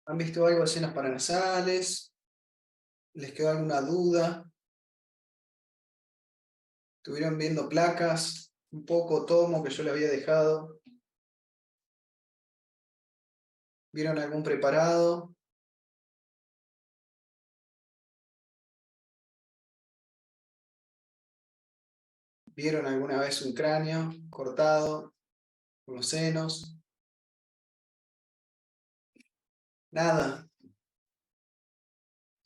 ¿Han visto algo de senos paranasales? ¿Les quedó alguna duda? ¿Estuvieron viendo placas? Un poco tomo que yo le había dejado. ¿Vieron algún preparado? ¿Vieron alguna vez un cráneo cortado con los senos? Nada.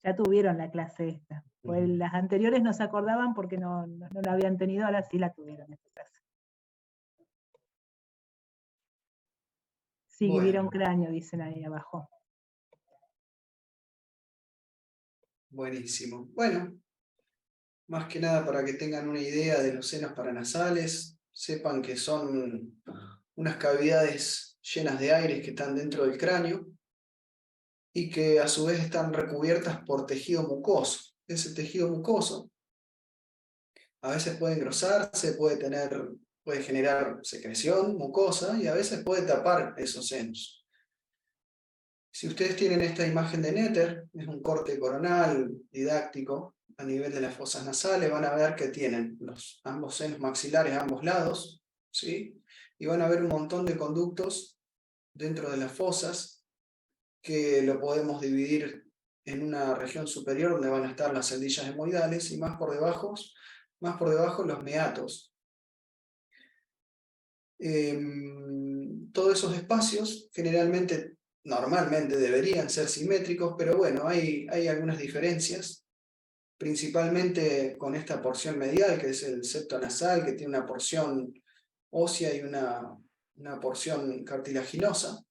Ya tuvieron la clase esta. Pues las anteriores no se acordaban porque no la habían tenido, ahora sí la tuvieron esta clase. Sí, Bueno. vieron cráneo, dicen ahí abajo. Buenísimo. Bueno, más que nada para que tengan una idea de los senos paranasales, sepan que son unas cavidades llenas de aire que están dentro del cráneo y que a su vez están recubiertas por tejido mucoso. Ese tejido mucoso a veces puede engrosarse, puede generar secreción mucosa y a veces puede tapar esos senos. Si ustedes tienen esta imagen de Netter, es un corte coronal didáctico a nivel de las fosas nasales, van a ver que tienen ambos senos maxilares a ambos lados, ¿sí? Y van a ver un montón de conductos dentro de las fosas que lo podemos dividir en una región superior donde van a estar las celdillas hemoidales y más por debajo los meatos. Todos esos espacios normalmente deberían ser simétricos, pero bueno, hay algunas diferencias, principalmente con esta porción medial, que es el septo nasal, que tiene una porción ósea y una porción cartilaginosa,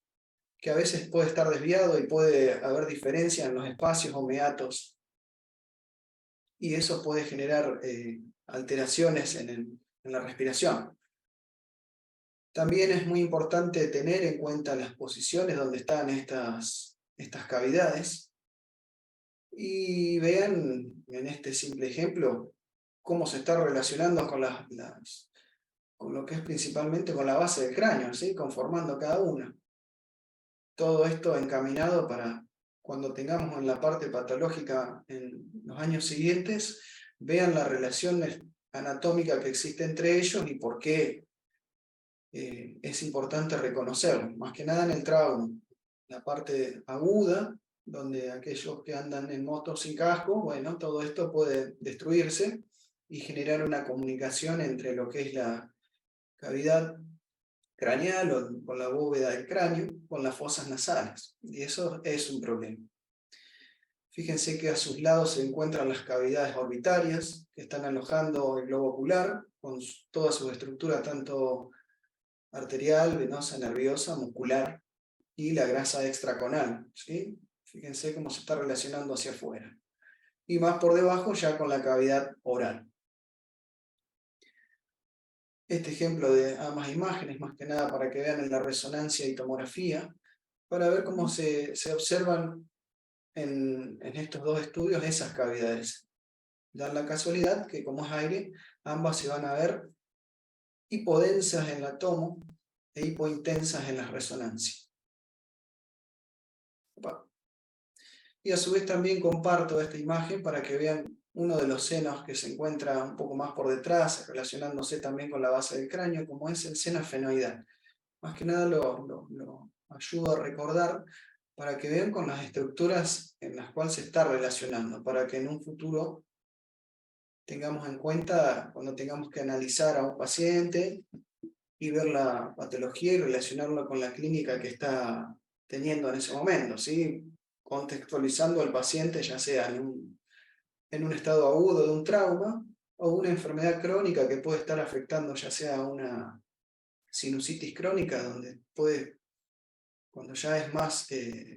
que a veces puede estar desviado y puede haber diferencia en los espacios o meatos, y eso puede generar alteraciones en la respiración. También es muy importante tener en cuenta las posiciones donde están estas cavidades y vean en este simple ejemplo cómo se está relacionando con lo que es principalmente con la base del cráneo, ¿sí? Conformando cada una. Todo esto encaminado para cuando tengamos en la parte patológica en los años siguientes, vean la relación anatómica que existe entre ellos y por qué es importante reconocerlo, más que nada en el trauma, la parte aguda, donde aquellos que andan en moto sin casco, bueno, todo esto puede destruirse y generar una comunicación entre lo que es la cavidad craneal o con la bóveda del cráneo, con las fosas nasales, y eso es un problema. Fíjense que a sus lados se encuentran las cavidades orbitarias, que están alojando el globo ocular, con toda su estructura, tanto arterial, venosa, nerviosa, muscular y la grasa extraconal, ¿sí? Fíjense cómo se está relacionando hacia afuera. Y más por debajo ya con la cavidad oral. Este ejemplo de ambas imágenes, más que nada para que vean en la resonancia y tomografía, para ver cómo se observan en estos dos estudios esas cavidades. Dan la casualidad que como es aire, ambas se van a ver hipodensas en la tomo e hipointensas en la resonancia. Y a su vez también comparto esta imagen para que vean uno de los senos que se encuentra un poco más por detrás, relacionándose también con la base del cráneo, como es el seno esfenoidal. Más que nada lo ayudo a recordar para que vean con las estructuras en las cuales se está relacionando, para que en un futuro tengamos en cuenta cuando tengamos que analizar a un paciente y ver la patología y relacionarlo con la clínica que está teniendo en ese momento, ¿sí? Contextualizando al paciente, ya sea en un estado agudo de un trauma o una enfermedad crónica que puede estar afectando ya sea una sinusitis crónica, donde puede, cuando ya es más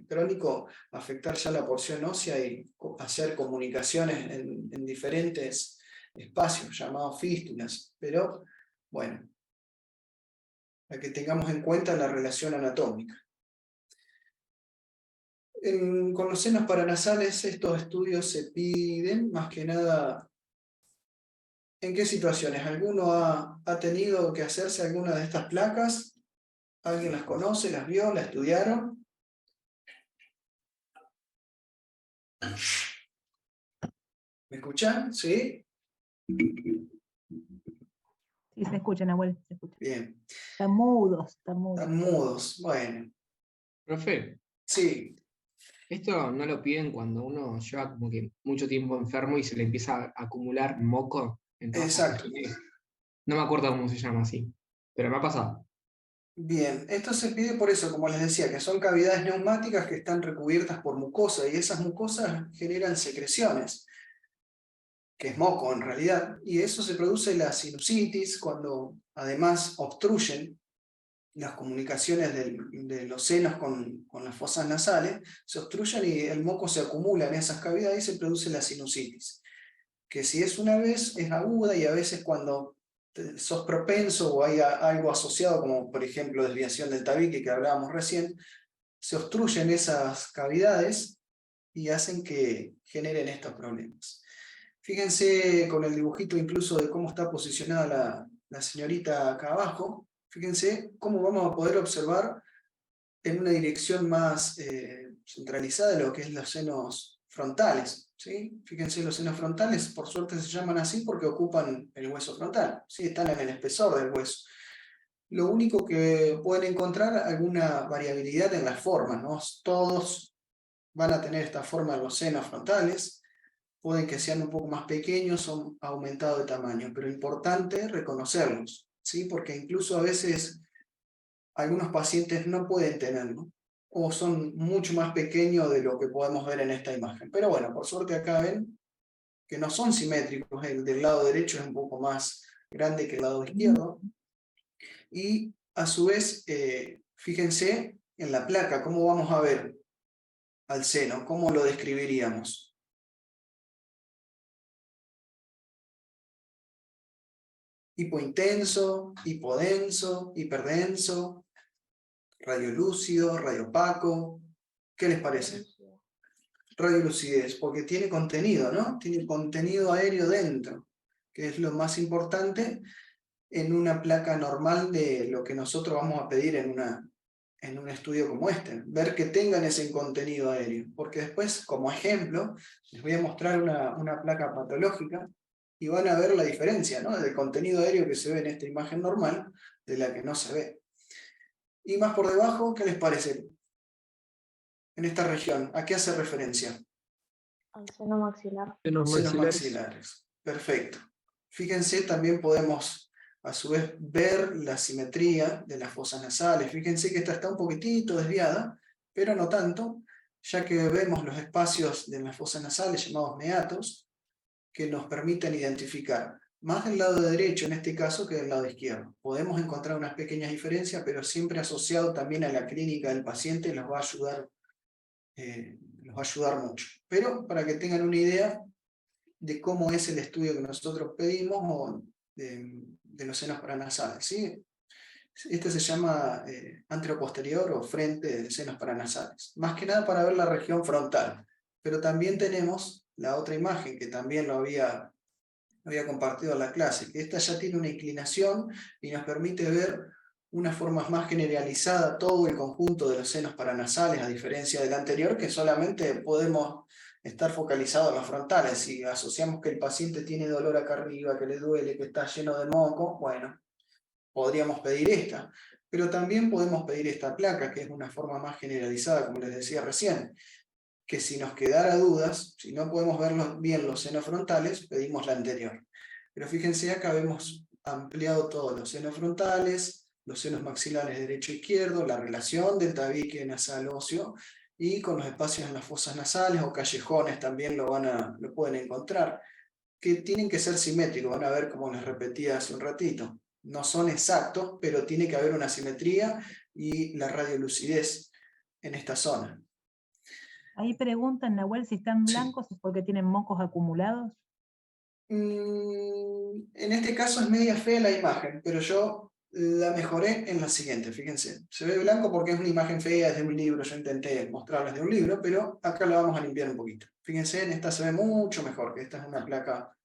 crónico, afectar ya la porción ósea y hacer comunicaciones en diferentes espacios llamados fístulas. Pero, bueno, para que tengamos en cuenta la relación anatómica. Con los senos paranasales estos estudios se piden más que nada. ¿En qué situaciones? ¿Alguno ha tenido que hacerse alguna de estas placas? ¿Alguien las conoce, las vio, las estudiaron? ¿Me escuchan? ¿Sí? Sí, se escucha, Nahuel, se escucha. Bien. Están mudos, están mudos. Están mudos. Bueno, Profe, sí. esto no lo piden cuando uno lleva como que mucho tiempo enfermo y se le empieza a acumular moco en todas las Exacto. regiones. No me acuerdo cómo se llama así, pero me ha pasado. Bien, esto se pide por eso, como les decía, que son cavidades neumáticas que están recubiertas por mucosa y esas mucosas generan secreciones, que es moco en realidad, y eso se produce la sinusitis cuando además obstruyen las comunicaciones de los senos con las fosas nasales, se obstruyen y el moco se acumula en esas cavidades y se produce la sinusitis, que si es una vez es aguda y a veces cuando sos propenso o hay algo asociado, como por ejemplo desviación del tabique que hablábamos recién, se obstruyen esas cavidades y hacen que generen estos problemas. Fíjense con el dibujito incluso de cómo está posicionada la señorita acá abajo, fíjense cómo vamos a poder observar en una dirección más centralizada lo que es los senos frontales. ¿Sí? Fíjense, los senos frontales por suerte se llaman así porque ocupan el hueso frontal, ¿sí? Están en el espesor del hueso. Lo único que pueden encontrar alguna variabilidad en las formas, ¿no? Todos van a tener esta forma en los senos frontales, pueden que sean un poco más pequeños o han aumentado de tamaño, pero importante reconocerlos, ¿sí? Porque incluso a veces algunos pacientes no pueden tenerlo, o son mucho más pequeños de lo que podemos ver en esta imagen. Pero bueno, por suerte acá ven que no son simétricos, el del lado derecho es un poco más grande que el lado izquierdo, y a su vez, fíjense en la placa, cómo vamos a ver al seno, cómo lo describiríamos. Hipointenso, hipodenso, hiperdenso, radiolúcido, radiopaco. ¿Qué les parece? Radiolucidez, porque tiene contenido, ¿no? Tiene contenido aéreo dentro, que es lo más importante en una placa normal de lo que nosotros vamos a pedir en un estudio como este. Ver que tengan ese contenido aéreo, porque después, como ejemplo, les voy a mostrar una placa patológica y van a ver la diferencia, ¿no? Del contenido aéreo que se ve en esta imagen normal de la que no se ve. Y más por debajo, ¿qué les parece? En esta región, ¿a qué hace referencia? Al seno maxilar. Senos maxilares. Perfecto. Fíjense, también podemos a su vez ver la simetría de las fosas nasales. Fíjense que esta está un poquitito desviada, pero no tanto, ya que vemos los espacios de las fosas nasales llamados meatos, que nos permiten identificar más del lado derecho en este caso que del lado izquierdo. Podemos encontrar unas pequeñas diferencias, pero siempre asociado también a la clínica del paciente los va a ayudar mucho. Pero para que tengan una idea de cómo es el estudio que nosotros pedimos o de los senos paranasales, ¿sí? Este se llama anteroposterior o frente de senos paranasales. Más que nada para ver la región frontal. Pero también tenemos la otra imagen que también lo había compartido en la clase, que esta ya tiene una inclinación y nos permite ver una forma más generalizada todo el conjunto de los senos paranasales, a diferencia del anterior, que solamente podemos estar focalizados en los frontales. Si asociamos que el paciente tiene dolor acá arriba, que le duele, que está lleno de moco, bueno, podríamos pedir esta. Pero también podemos pedir esta placa, que es una forma más generalizada, como les decía recién, que si nos quedara dudas, si no podemos ver bien los senos frontales, pedimos la anterior. Pero fíjense, acá hemos ampliado todos los senos frontales, los senos maxilares derecho e izquierdo, la relación del tabique nasal óseo, y con los espacios en las fosas nasales o callejones también lo pueden encontrar, que tienen que ser simétricos, van a ver como les repetía hace un ratito. No son exactos, pero tiene que haber una simetría y la radiolucidez en esta zona. Ahí preguntan, Nahuel, si están Sí. blancos es porque tienen mocos acumulados. En este caso es media fea la imagen, pero yo la mejoré en la siguiente, fíjense. Se ve blanco porque es una imagen fea, es de un libro, yo intenté mostrarles de un libro, pero acá la vamos a limpiar un poquito. Fíjense, en esta se ve mucho mejor, que esta es una placa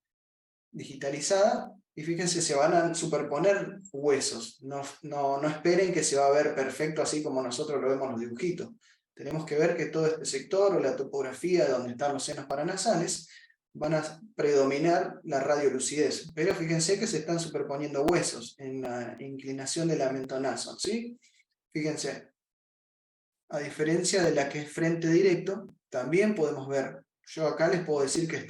digitalizada, y fíjense, se van a superponer huesos. No esperen que se va a ver perfecto así como nosotros lo vemos en los dibujitos. Tenemos que ver que todo este sector o la topografía donde están los senos paranasales van a predominar la radiolucidez. Pero fíjense que se están superponiendo huesos en la inclinación del amentonazo, ¿sí? Fíjense, a diferencia de la que es frente directo, también podemos ver, yo acá les puedo decir que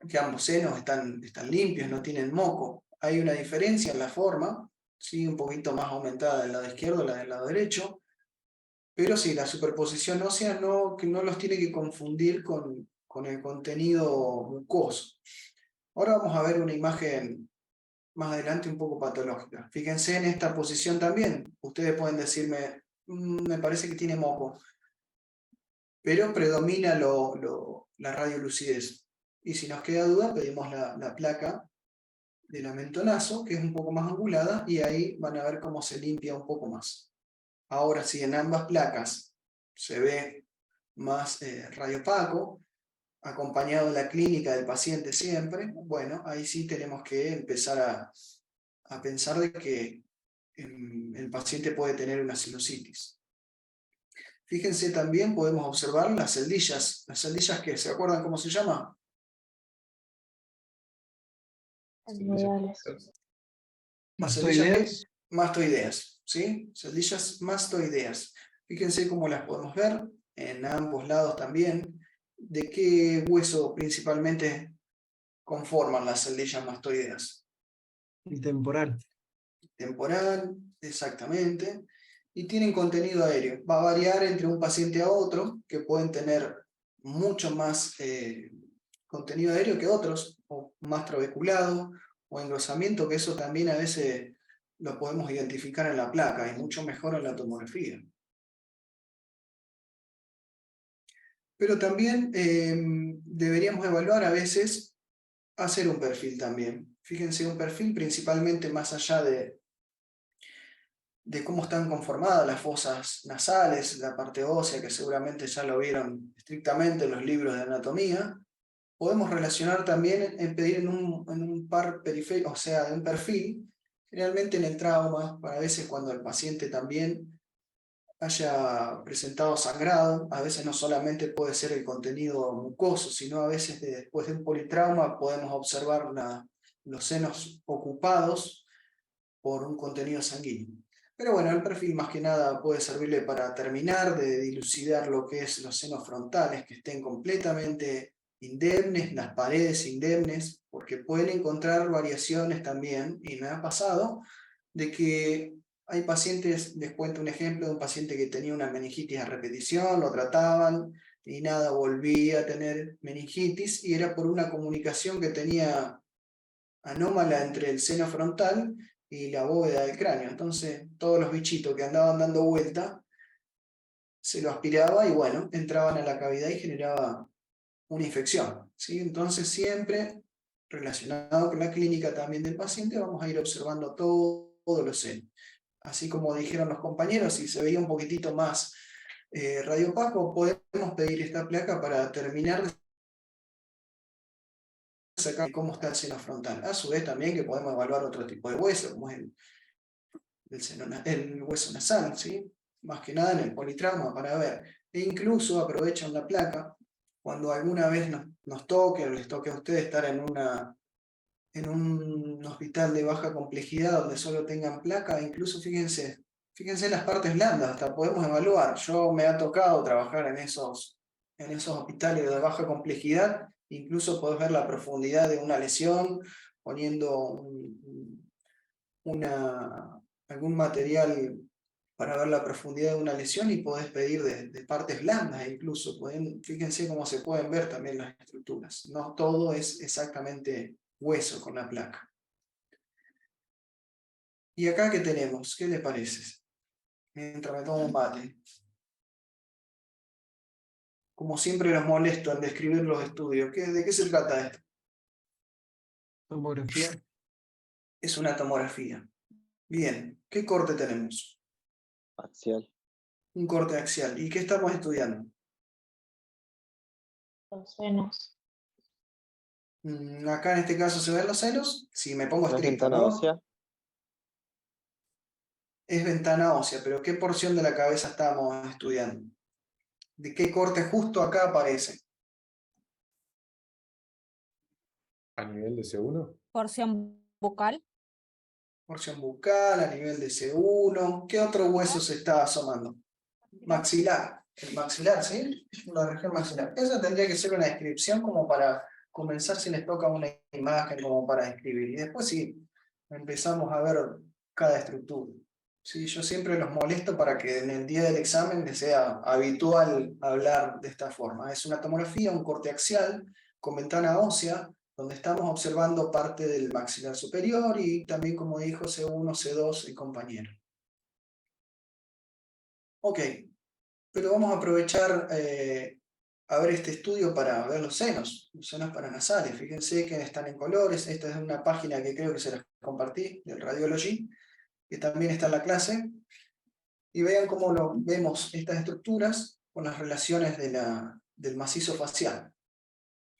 que ambos senos están limpios, no tienen moco. Hay una diferencia en la forma, ¿sí? Un poquito más aumentada del lado izquierdo, la del lado derecho, pero sí, la superposición ósea que no los tiene que confundir con el contenido mucoso. Ahora vamos a ver una imagen más adelante un poco patológica. Fíjense en esta posición también. Ustedes pueden decirme, me parece que tiene moco, pero predomina la radiolucidez. Y si nos queda duda, pedimos la placa del amentonazo, que es un poco más angulada, y ahí van a ver cómo se limpia un poco más. Ahora, si en ambas placas se ve más radiopaco, acompañado de la clínica del paciente siempre, bueno, ahí sí tenemos que empezar a pensar de que el paciente puede tener una sinusitis. Fíjense también, podemos observar las celdillas que ¿se acuerdan cómo se llama? Alveoles. Las celdillas ¿Mastoideas? mastoideas, ¿sí? Celdillas mastoideas. Fíjense cómo las podemos ver en ambos lados también. ¿De qué hueso principalmente conforman las celdillas mastoideas? Y temporal. Temporal, exactamente. Y tienen contenido aéreo. Va a variar entre un paciente a otro, que pueden tener mucho más contenido aéreo que otros, o más trabeculado, o engrosamiento, que eso también a veces lo podemos identificar en la placa y mucho mejor en la tomografía. Pero también deberíamos evaluar a veces hacer un perfil también. Fíjense, un perfil principalmente más allá de cómo están conformadas las fosas nasales, la parte ósea, que seguramente ya lo vieron estrictamente en los libros de anatomía. Podemos relacionar también en pedir en un par periférico, o sea, de un perfil, generalmente en el trauma, para veces cuando el paciente también haya presentado sangrado, a veces no solamente puede ser el contenido mucoso, sino a veces después de un politrauma podemos observar los senos ocupados por un contenido sanguíneo. Pero bueno, el perfil más que nada puede servirle para terminar de dilucidar lo que es los senos frontales, que estén completamente indemnes, las paredes indemnes, porque pueden encontrar variaciones también, y me ha pasado, de que hay pacientes, les cuento un ejemplo de un paciente que tenía una meningitis a repetición, lo trataban y nada, volvía a tener meningitis, y era por una comunicación que tenía anómala entre el seno frontal y la bóveda del cráneo. Entonces, todos los bichitos que andaban dando vuelta, se lo aspiraba y bueno, entraban a la cavidad y generaba una infección, ¿sí? Entonces, siempre relacionado con la clínica también del paciente, vamos a ir observando todos los senos. Así como dijeron los compañeros, si se veía un poquitito más radiopaco, podemos pedir esta placa para terminar de sacar cómo está el seno frontal. A su vez también que podemos evaluar otro tipo de hueso, como es el hueso nasal, ¿sí? Más que nada en el politrauma para ver. E incluso aprovechan la placa cuando alguna vez nos toque o les toque a ustedes estar en un hospital de baja complejidad donde solo tengan placa, incluso fíjense en las partes blandas, hasta podemos evaluar. Yo me ha tocado trabajar en esos hospitales de baja complejidad, incluso podés ver la profundidad de una lesión poniendo algún material para ver la profundidad de una lesión, y podés pedir de partes blandas incluso. Fíjense cómo se pueden ver también las estructuras. No todo es exactamente hueso con la placa. ¿Y acá qué tenemos? ¿Qué les parece? Mientras me tomo un mate. Como siempre los molesto al describir los estudios. ¿De qué se trata esto? Tomografía. Es una tomografía. Bien, ¿qué corte tenemos? Axial. Un corte axial. ¿Y qué estamos estudiando? Los senos. Acá en este caso se ven los senos. Si me pongo ¿No es estricto, ventana ¿no? ósea? es ventana ósea, pero ¿qué porción de la cabeza estamos estudiando? ¿De qué corte justo acá aparece? ¿A nivel de C1? Porción bucal. Porción bucal, a nivel de C1. ¿Qué otro hueso se está asomando? Maxilar. El maxilar, ¿sí? La región maxilar. Esa tendría que ser una descripción como para comenzar, si les toca una imagen como para describir. Y después sí, empezamos a ver cada estructura. Sí, yo siempre los molesto para que en el día del examen les sea habitual hablar de esta forma. Es una tomografía, un corte axial con ventana ósea, donde estamos observando parte del maxilar superior y también, como dijo, C1, C2 el compañero. Ok, pero vamos a aprovechar a ver este estudio para ver los senos paranasales. Fíjense que están en colores. Esta es una página que creo que se las compartí, del Radiology, que también está en la clase. Y vean cómo vemos estas estructuras con las relaciones del macizo facial.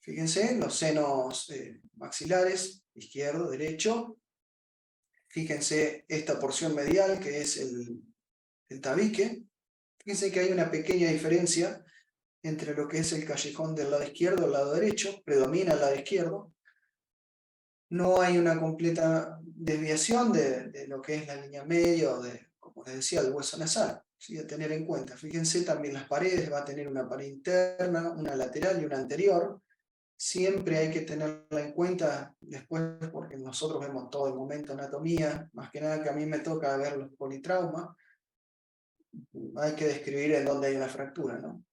Fíjense, los senos maxilares, izquierdo, derecho. Fíjense esta porción medial que es el tabique. Fíjense que hay una pequeña diferencia entre lo que es el callejón del lado izquierdo y el lado derecho. Predomina el lado izquierdo. No hay una completa desviación de lo que es la línea media o como les decía, del hueso nasal. ¿Sí? A tener en cuenta. Fíjense también las paredes, va a tener una pared interna, una lateral y una anterior. Siempre hay que tenerla en cuenta después, porque nosotros vemos todo el momento anatomía, más que nada que a mí me toca ver los politraumas, hay que describir en dónde hay una fractura, ¿no?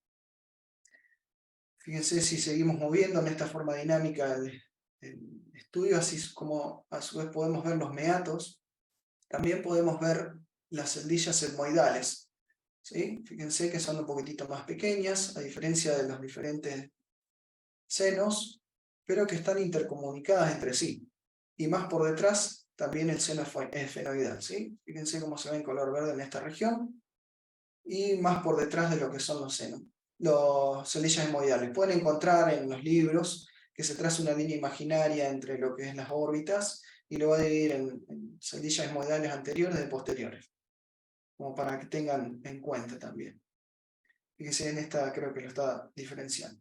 Fíjense si seguimos moviendo en esta forma dinámica el estudio, así como a su vez podemos ver los meatos, también podemos ver las celdillas etmoidales, ¿sí? Fíjense que son un poquitito más pequeñas, a diferencia de los diferentes senos, pero que están intercomunicadas entre sí. Y más por detrás, también el seno esfenoidal, ¿sí? Fíjense cómo se ve en color verde en esta región, y más por detrás de lo que son los senos. Los celdillas etmoidales. Pueden encontrar en los libros que se traza una línea imaginaria entre lo que es las órbitas y lo va a dividir en celdillas etmoidales anteriores y posteriores, como para que tengan en cuenta también. Fíjense, en esta creo que lo está diferenciando.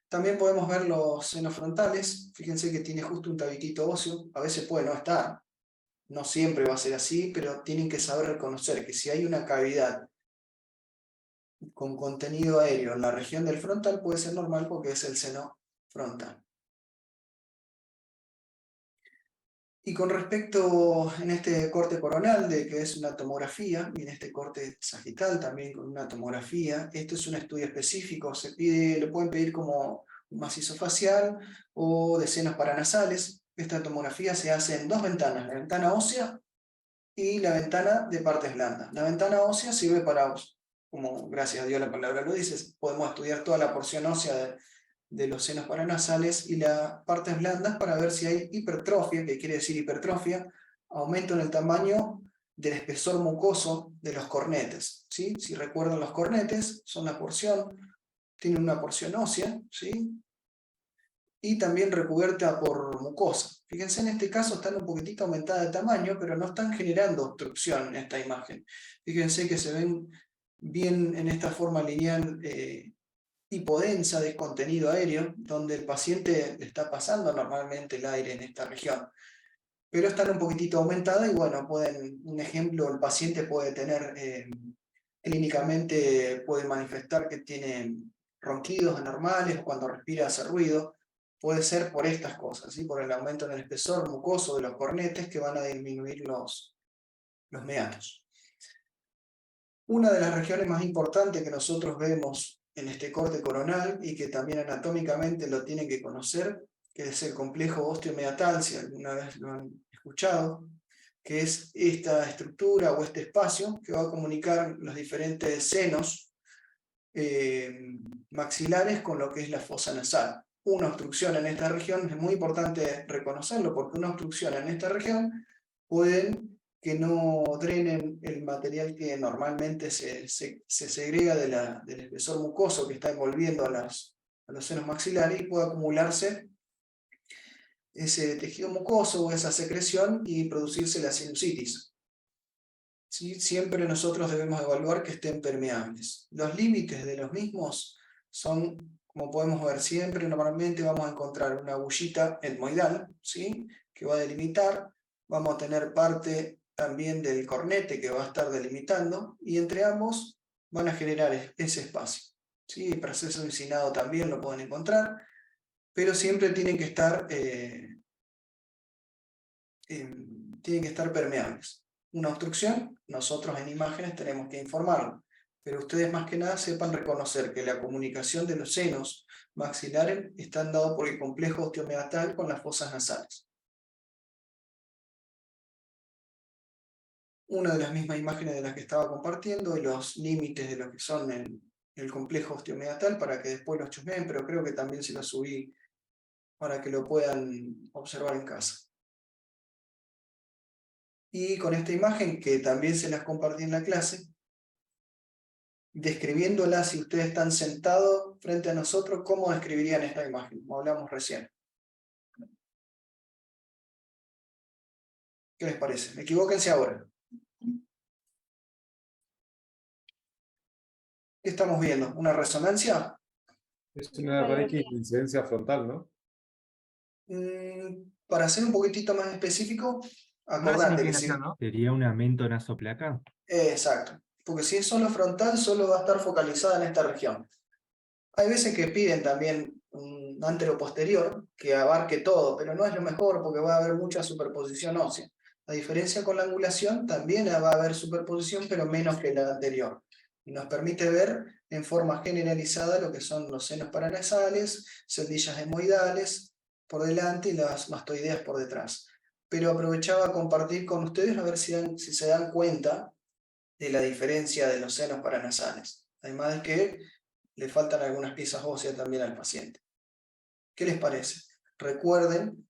También podemos ver los senos frontales. Fíjense que tiene justo un tabiquito óseo. A veces puede no estar. No siempre va a ser así, pero tienen que saber reconocer que si hay una cavidad con contenido aéreo en la región del frontal, puede ser normal porque es el seno frontal. Y con respecto en este corte coronal, de que es una tomografía, y en este corte sagital también con una tomografía, esto es un estudio específico, lo pueden pedir como un macizo facial o de senos paranasales. Esta tomografía se hace en dos ventanas, la ventana ósea y la ventana de partes blandas. La ventana ósea sirve para, como gracias a Dios la palabra lo dice, podemos estudiar toda la porción ósea de los senos paranasales y las partes blandas para ver si hay hipertrofia, que quiere decir hipertrofia, aumento en el tamaño del espesor mucoso de los cornetes, ¿sí? Si recuerdan, los cornetes son la porción, tienen una porción ósea, ¿sí? Y también recubierta por mucosa. Fíjense, en este caso están un poquitito aumentada de tamaño, pero no están generando obstrucción en esta imagen. Fíjense que se ven bien en esta forma lineal hipodensa de contenido aéreo, donde el paciente le está pasando normalmente el aire en esta región. Pero están un poquitito aumentadas y bueno, un ejemplo, el paciente puede tener, clínicamente puede manifestar que tiene ronquidos anormales o cuando respira hace ruido. Puede ser por estas cosas, ¿sí? Por el aumento en el espesor mucoso de los cornetes que van a disminuir los meatos. Una de las regiones más importantes que nosotros vemos en este corte coronal y que también anatómicamente lo tienen que conocer, que es el complejo osteomeatal, si alguna vez lo han escuchado, que es esta estructura o este espacio que va a comunicar los diferentes senos maxilares con lo que es la fosa nasal. Una obstrucción en esta región, es muy importante reconocerlo, porque una obstrucción en esta región pueden que no drenen el material que normalmente se segrega del espesor mucoso que está envolviendo a los senos maxilares, y puede acumularse ese tejido mucoso o esa secreción y producirse la sinusitis. ¿sí? Siempre nosotros debemos evaluar que estén permeables. Los límites de los mismos son, como podemos ver siempre, normalmente vamos a encontrar una agullita etmoidal, ¿sí? Que va a delimitar, vamos a tener parte también del cornete que va a estar delimitando, y entre ambos van a generar ese espacio. ¿Sí? El proceso de encinado también lo pueden encontrar, pero siempre tienen que estar permeables. Una obstrucción, nosotros en imágenes tenemos que informarlo, pero ustedes más que nada sepan reconocer que la comunicación de los senos maxilares están dados por el complejo osteomeatal con las fosas nasales. Una de las mismas imágenes de las que estaba compartiendo y los límites de lo que son el complejo osteomeatal para que después los chusmeen, pero creo que también se los subí para que lo puedan observar en casa. Y con esta imagen, que también se las compartí en la clase, describiéndola, si ustedes están sentados frente a nosotros, ¿cómo describirían esta imagen? Como hablamos recién. ¿Qué les parece? Equivóquense ahora. ¿Qué estamos viendo? ¿Una resonancia? Es una raíz de incidencia frontal, ¿no? Para ser un poquitito más específico, No es acordate que si... inclinación, ¿no? Sería una mentonazoplaca. Exacto. Porque si es solo frontal, solo va a estar focalizada en esta región. Hay veces que piden también un anteroposterior que abarque todo, pero no es lo mejor porque va a haber mucha superposición ósea. A diferencia con la angulación, también va a haber superposición, pero menos que la anterior. Y nos permite ver en forma generalizada lo que son los senos paranasales, celdillas hemoidales por delante y las mastoideas por detrás. Pero aprovechaba a compartir con ustedes a ver si se dan cuenta de la diferencia de los senos paranasales. Además de que le faltan algunas piezas óseas también al paciente. ¿Qué les parece? Recuerden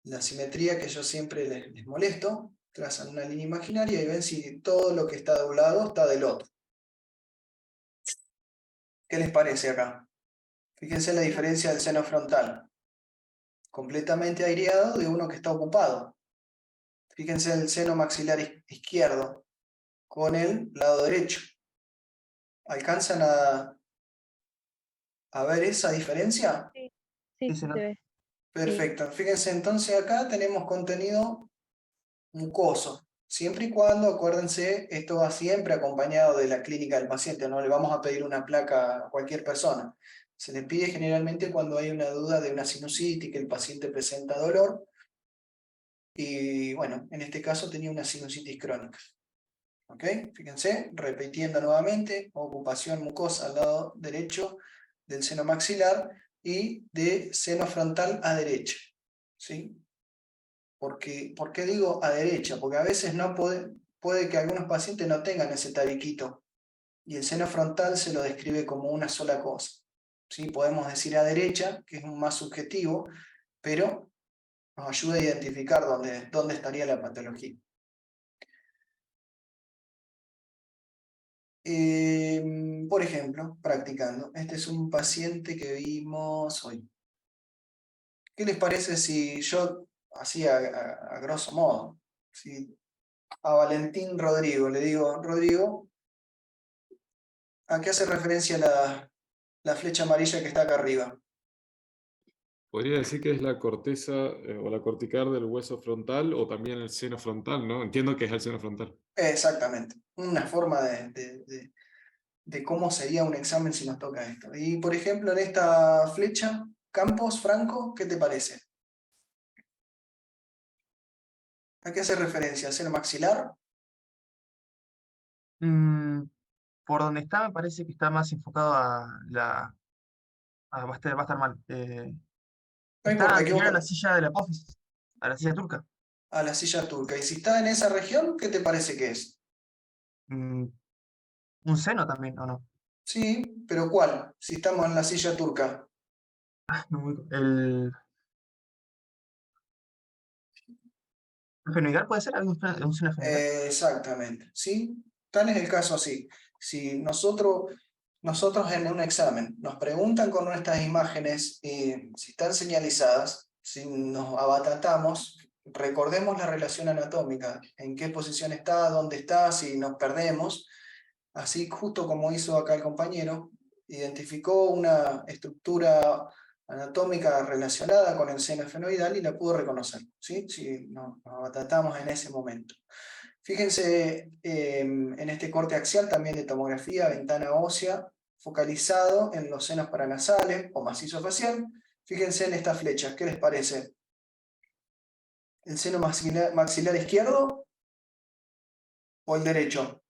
la simetría que yo siempre les molesto. Trazan una línea imaginaria y ven si todo lo que está de un lado está del otro. ¿Qué les parece acá? Fíjense la diferencia del seno frontal. Completamente aireado de uno que está ocupado. Fíjense el seno maxilar izquierdo con el lado derecho. ¿Alcanzan a ver esa diferencia? Sí, Sí, se ¿no? ve. Perfecto. Fíjense, entonces acá tenemos contenido mucoso. Siempre y cuando, acuérdense, esto va siempre acompañado de la clínica del paciente. No le vamos a pedir una placa a cualquier persona. Se le pide generalmente cuando hay una duda de una sinusitis, que el paciente presenta dolor. Y bueno, en este caso tenía una sinusitis crónica. ¿Ok? Fíjense, repitiendo nuevamente, ocupación mucosa al lado derecho del seno maxilar y de seno frontal a derecha. ¿Sí? ¿Por qué digo a derecha? Porque a veces no puede que algunos pacientes no tengan ese tabiquito y el seno frontal se lo describe como una sola cosa. ¿Sí? Podemos decir a derecha, que es más subjetivo, pero nos ayuda a identificar dónde estaría la patología. Por ejemplo, practicando, este es un paciente que vimos hoy. ¿Qué les parece si yo, así a grosso modo, si a Valentín Rodrigo le digo, Rodrigo, ¿a qué hace referencia la flecha amarilla que está acá arriba? Podría decir que es la corteza o la cortical del hueso frontal o también el seno frontal, ¿no? Entiendo que es el seno frontal. Exactamente, una forma de cómo sería un examen si nos toca esto. Y por ejemplo, en esta flecha, Campos, Franco, ¿qué te parece? ¿A qué hace referencia? ¿Al seno maxilar? Por donde está, me parece que está más enfocado a la. Va a estar mal. No Está importa, anterior a la equivócate. silla de la apófisis, a la silla turca. A la silla turca. Y si está en esa región, ¿qué te parece que es? Mm, un seno también, ¿o no? Sí, pero ¿cuál? Si estamos en la silla turca. No el fenoidal puede ser, un seno fenoidal. Exactamente, ¿sí? Tal es el caso así. Si nosotros en un examen nos preguntan con nuestras imágenes si están señalizadas, si nos abatatamos, recordemos la relación anatómica, en qué posición está, dónde está, si nos perdemos. Así, justo como hizo acá el compañero, identificó una estructura anatómica relacionada con el seno esfenoidal y la pudo reconocer, ¿sí? Si nos tratamos en ese momento. Fíjense en este corte axial también de tomografía, ventana ósea, focalizado en los senos paranasales o macizo facial. Fíjense en estas flechas, ¿qué les parece? ¿El seno maxilar izquierdo o el derecho?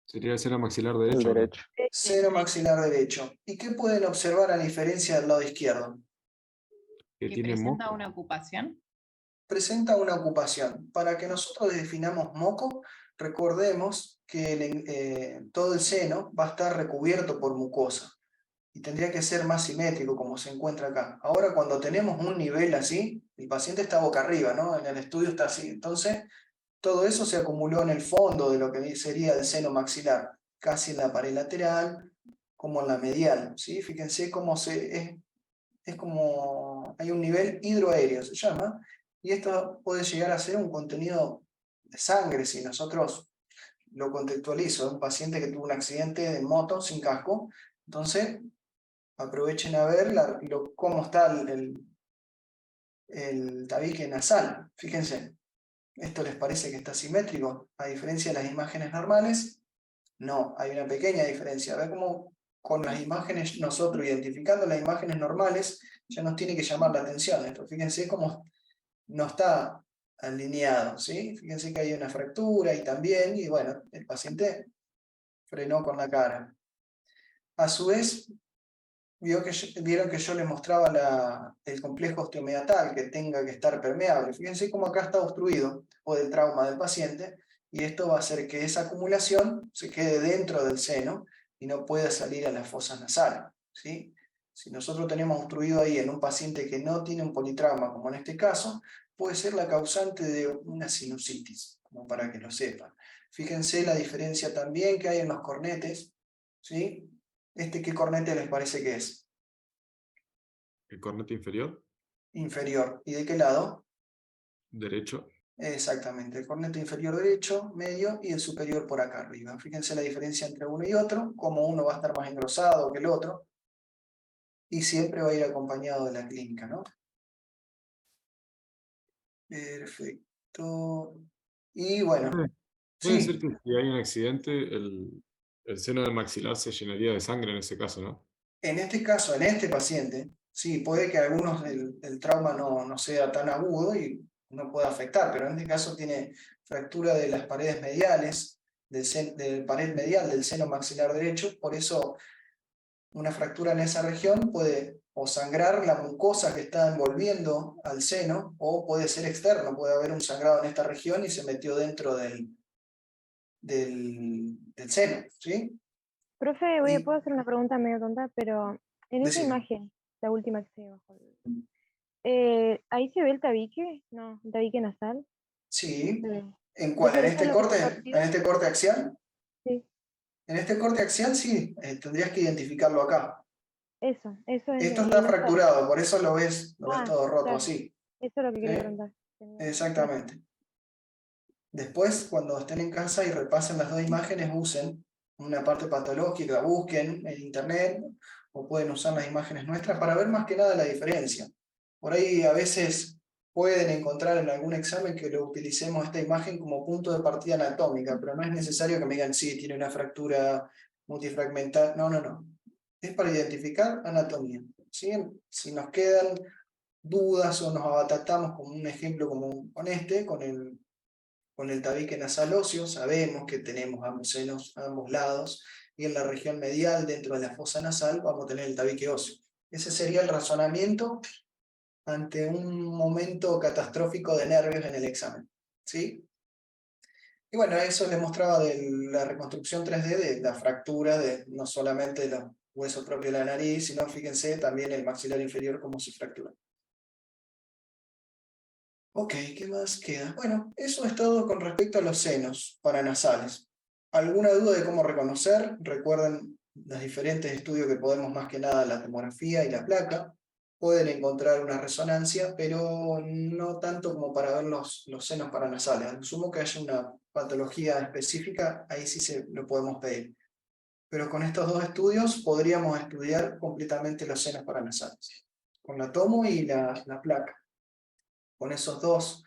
Sería el seno maxilar El derecho, ¿no? derecho. Seno maxilar derecho. ¿Y qué pueden observar a diferencia del lado izquierdo? Que ¿Que tiene presenta moco. una ocupación? Presenta una ocupación. Para que nosotros definamos moco, recordemos que todo el seno va a estar recubierto por mucosa y tendría que ser más simétrico como se encuentra acá. Ahora cuando tenemos un nivel así, el paciente está boca arriba, ¿no? En el estudio está así. Entonces, todo eso se acumuló en el fondo de lo que sería el seno maxilar, casi en la pared lateral, como en la medial, ¿sí? Fíjense cómo es como hay un nivel hidroaéreo, se llama, y esto puede llegar a ser un contenido de sangre, si nosotros lo contextualizo, un paciente que tuvo un accidente de moto sin casco, entonces aprovechen a ver cómo está el tabique nasal, fíjense, ¿esto les parece que está simétrico? A diferencia de las imágenes normales, no, hay una pequeña diferencia, ¿ve cómo con las imágenes, nosotros identificando las imágenes normales, ya nos tiene que llamar la atención esto, fíjense cómo no está alineado, ¿sí? Fíjense que hay una fractura y también, y bueno, el paciente frenó con la cara. A su vez, vieron que yo les mostraba el complejo osteomeatal que tenga que estar permeable. Fíjense cómo acá está obstruido después del trauma del paciente, y esto va a hacer que esa acumulación se quede dentro del seno y no pueda salir a la fosa nasal, ¿sí? Si nosotros tenemos obstruido ahí en un paciente que no tiene un politrauma, como en este caso, puede ser la causante de una sinusitis, como para que lo sepan. Fíjense la diferencia también que hay en los cornetes, ¿sí? ¿Qué cornete les parece que es? El cornete inferior, Inferior. ¿Y de qué lado? derecho. Exactamente, el cornete inferior derecho, medio y el superior por acá arriba. Fíjense la diferencia entre uno y otro, como uno va a estar más engrosado que el otro, y siempre va a ir acompañado de la clínica, ¿no? Perfecto. Y bueno, Puede sí, ser que si hay un accidente, el seno del maxilar se llenaría de sangre en ese caso, ¿no? en este caso, en este paciente, sí, puede que algunos el trauma no sea tan agudo y no pueda afectar, pero en este caso tiene fractura de las paredes mediales, de pared medial del seno maxilar derecho, por eso una fractura en esa región puede o sangrar la mucosa que está envolviendo al seno, o puede ser externo, puede haber un sangrado en esta región y se metió dentro del seno, ¿sí? Profe, oye, Y puedo hacer una pregunta medio tonta, pero en esa decime. imagen, la última que se bajó, ¿ahí se ve el tabique? No, el tabique nasal. Sí. Se ve. ¿En cuál? Entonces, ¿eso es lo que está ¿En torcido? este corte axial? Sí, En este corte axial sí, tendrías que identificarlo acá. eso es, Esto y está no está. fracturado, por eso lo ves Ah, todo roto claro, así. eso es lo que ¿Sí? quería preguntar. Exactamente. Después, cuando estén en casa y repasen las dos imágenes, usen una parte patológica, busquen en internet o pueden usar las imágenes nuestras para ver más que nada la diferencia. Por ahí a veces pueden encontrar en algún examen que lo utilicemos esta imagen como punto de partida anatómica, pero no es necesario que me digan, sí, tiene una fractura multifragmental. No, no, no. Es para identificar anatomía. ¿Sí? Si nos quedan dudas o nos abatatamos con un ejemplo como con este, con el tabique nasal óseo, sabemos que tenemos ambos senos a ambos lados, y en la región medial, dentro de la fosa nasal, vamos a tener el tabique óseo. Ese sería el razonamiento ante un momento catastrófico de nervios en el examen, ¿sí? Y bueno, eso les mostraba de la reconstrucción 3D de la fractura, no solamente de los huesos propios de la nariz, sino, fíjense, también el maxilar inferior cómo se fractura. Ok, ¿qué más queda? Bueno, eso es todo con respecto a los senos paranasales. ¿Alguna duda de cómo reconocer? Recuerden los diferentes estudios que podemos más que nada, la tomografía y la placa. pueden encontrar una resonancia, pero no tanto como para ver los senos paranasales. Al sumo que haya una patología específica, ahí sí lo podemos pedir. Pero con estos dos estudios podríamos estudiar completamente los senos paranasales, con la tomo y la placa. Con esos dos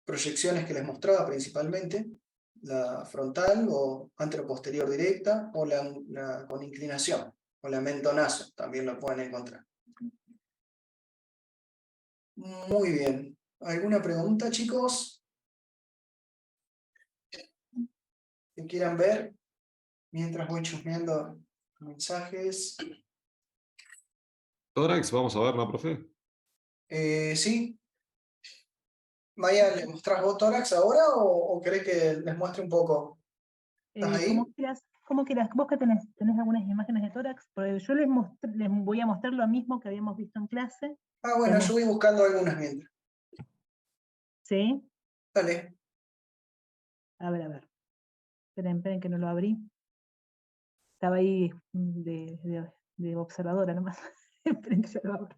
proyecciones que les mostraba principalmente, la frontal o anteroposterior directa, o la con inclinación, o la mentonazo, también lo pueden encontrar. Muy bien. ¿Alguna pregunta, chicos? Que quieran ver mientras voy chusmeando mensajes. Tórax, vamos a ver, ¿no, profe? Sí. Maya, ¿le mostrás vos tórax ahora o querés que les muestre un poco? ¿Estás ahí? Como quieras. Vos que tenés algunas imágenes de tórax, porque yo les voy a mostrar lo mismo que habíamos visto en clase. Ah, bueno, yo voy buscando algunas mientras. ¿Sí? Dale. A ver. Esperen que no lo abrí. Estaba ahí de observadora nomás. Esperen que se lo abro.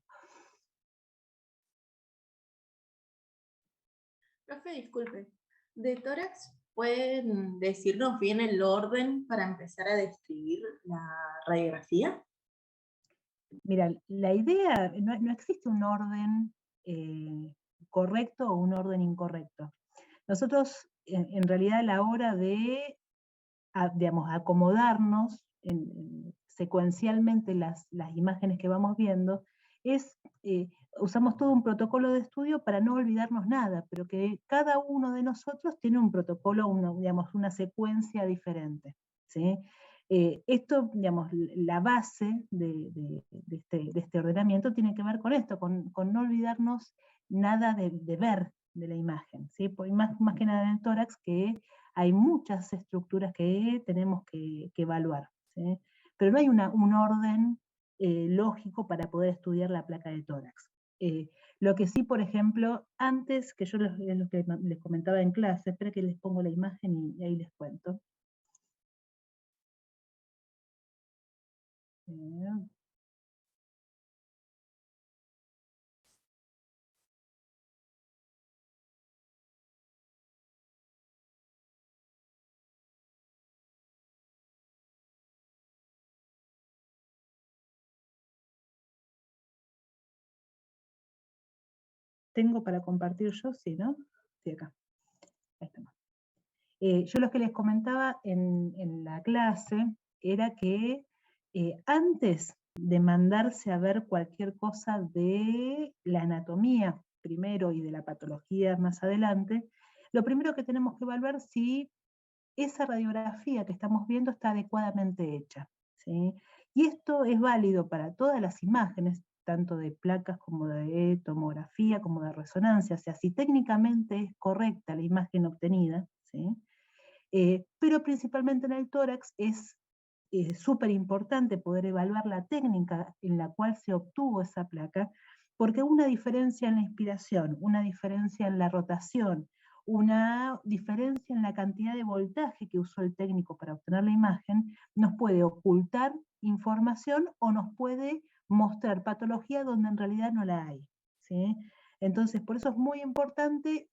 Profe, disculpe. ¿De tórax pueden decirnos bien el orden para empezar a describir la radiografía? Mira, la idea, no existe un orden correcto o un orden incorrecto. Nosotros, en realidad, a la hora de digamos, acomodarnos secuencialmente las imágenes que vamos viendo, usamos todo un protocolo de estudio para no olvidarnos nada, pero que cada uno de nosotros tiene un protocolo, digamos, una secuencia diferente, ¿sí? Esto, digamos, la base de este ordenamiento tiene que ver con esto, con no olvidarnos nada de ver de la imagen, ¿sí? Más que nada en el tórax, que hay muchas estructuras que tenemos que evaluar, ¿sí? Pero no hay un orden lógico para poder estudiar la placa de tórax. Lo que sí, por ejemplo, antes, que yo lo que les comentaba en clase, espera que les pongo la imagen y ahí les cuento. Tengo para compartir yo, sí, ¿no? Sí, acá. Ahí estamos. Yo lo que les comentaba en la clase era que antes de mandarse a ver cualquier cosa de la anatomía primero y de la patología más adelante, lo primero que tenemos que evaluar es si esa radiografía que estamos viendo está adecuadamente hecha, ¿sí? Y esto es válido para todas las imágenes, tanto de placas como de tomografía, como de resonancia, o sea, si técnicamente es correcta la imagen obtenida, ¿sí? Pero principalmente en el tórax es súper importante poder evaluar la técnica en la cual se obtuvo esa placa, porque una diferencia en la inspiración, una diferencia en la rotación, una diferencia en la cantidad de voltaje que usó el técnico para obtener la imagen, nos puede ocultar información o nos puede mostrar patología donde en realidad no la hay, ¿sí? Entonces, por eso es muy importante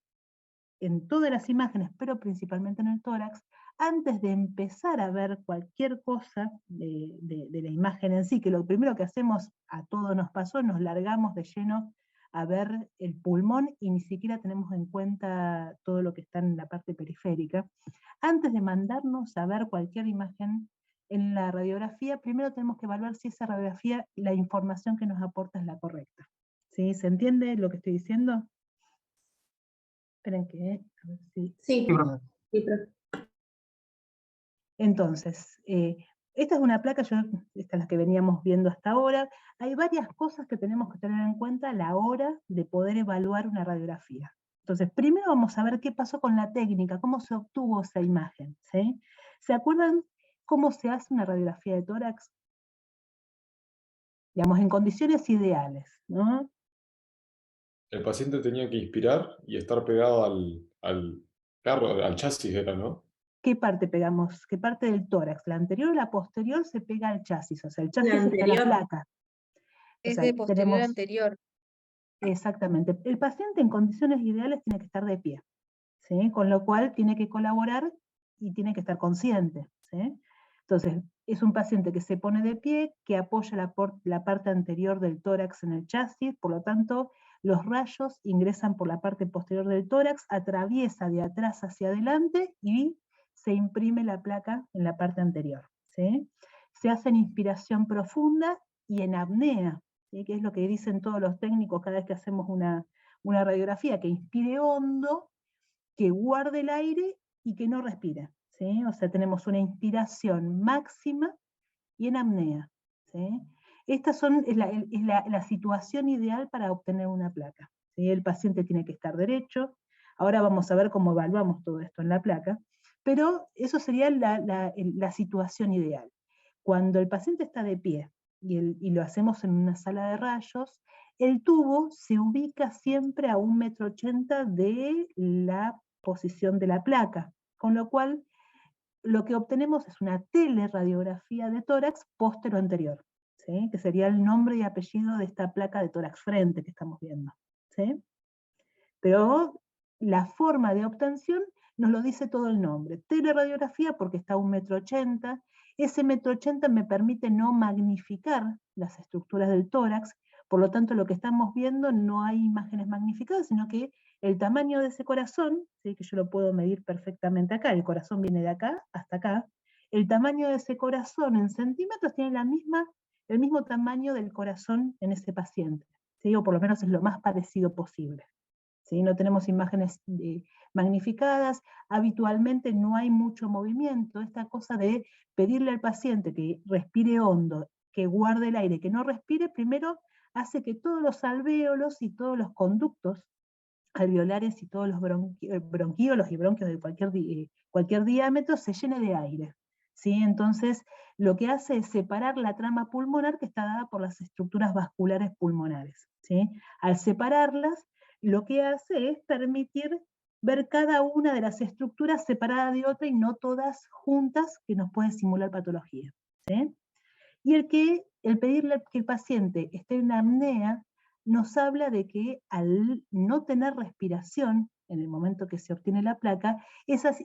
en todas las imágenes, pero principalmente en el tórax, antes de empezar a ver cualquier cosa de la imagen en sí, que lo primero que hacemos, a todos nos pasó, nos largamos de lleno a ver el pulmón y ni siquiera tenemos en cuenta todo lo que está en la parte periférica. Antes de mandarnos a ver cualquier imagen en la radiografía, primero tenemos que evaluar si esa radiografía, la información que nos aporta es la correcta. ¿Sí? ¿Se entiende lo que estoy diciendo? Esperen que, a ver si... Sí, profe. sí, profe. Entonces, esta es una placa, esta es la que veníamos viendo hasta ahora. Hay varias cosas que tenemos que tener en cuenta a la hora de poder evaluar una radiografía. Entonces, primero vamos a ver qué pasó con la técnica, cómo se obtuvo esa imagen, ¿sí? ¿Se acuerdan cómo se hace una radiografía de tórax? Digamos, en condiciones ideales, ¿no? El paciente tenía que inspirar y estar pegado al carro, al chasis era, ¿no? ¿Qué parte pegamos? ¿Qué parte del tórax? ¿La anterior o la posterior se pega al chasis? O sea, el chasis La está en la anterior. placa. Es sea, de posterior tenemos, anterior. exactamente, el paciente en condiciones ideales tiene que estar de pie, ¿sí? Con lo cual tiene que colaborar y tiene que estar consciente, ¿sí? Entonces, es un paciente que se pone de pie, que apoya la parte anterior del tórax en el chasis, por lo tanto, los rayos ingresan por la parte posterior del tórax, atraviesa de atrás hacia adelante y se imprime la placa en la parte anterior, ¿sí? Se hace en inspiración profunda y en apnea, ¿sí? Que es lo que dicen todos los técnicos cada vez que hacemos una radiografía, que inspire hondo, que guarde el aire y que no respire, ¿sí? O sea, tenemos una inspiración máxima y en apnea, ¿sí? Esta es la situación ideal para obtener una placa, ¿sí? El paciente tiene que estar derecho. Ahora vamos a ver cómo evaluamos todo esto en la placa, pero eso sería la situación ideal. Cuando el paciente está de pie y lo hacemos en una sala de rayos, el tubo se ubica siempre a 1,80 m de la posición de la placa, con lo cual lo que obtenemos es una teleradiografía de tórax póstero-anterior, ¿sí? Que sería el nombre y apellido de esta placa de tórax frente que estamos viendo, ¿sí? Pero la forma de obtención nos lo dice todo el nombre. Teleradiografía porque está a 1,80 m. Ese 1,80 m me permite no magnificar las estructuras del tórax, por lo tanto lo que estamos viendo no hay imágenes magnificadas, sino que el tamaño de ese corazón, ¿sí? Que yo lo puedo medir perfectamente acá, el corazón viene de acá hasta acá, el tamaño de ese corazón en centímetros tiene el mismo tamaño del corazón en ese paciente, ¿sí? O por lo menos es lo más parecido posible. ¿Sí? No tenemos imágenes magnificadas, habitualmente no hay mucho movimiento, esta cosa de pedirle al paciente que respire hondo, que guarde el aire, que no respire, primero hace que todos los alvéolos y todos los conductos alveolares y todos los bronquíolos y bronquios de cualquier diámetro se llene de aire, ¿sí? Entonces, lo que hace es separar la trama pulmonar que está dada por las estructuras vasculares pulmonares, ¿sí? Al separarlas, lo que hace es permitir ver cada una de las estructuras separada de otra y no todas juntas, que nos puede simular patología, ¿sí? Y el pedirle que el paciente esté en apnea nos habla de que al no tener respiración en el momento que se obtiene la placa,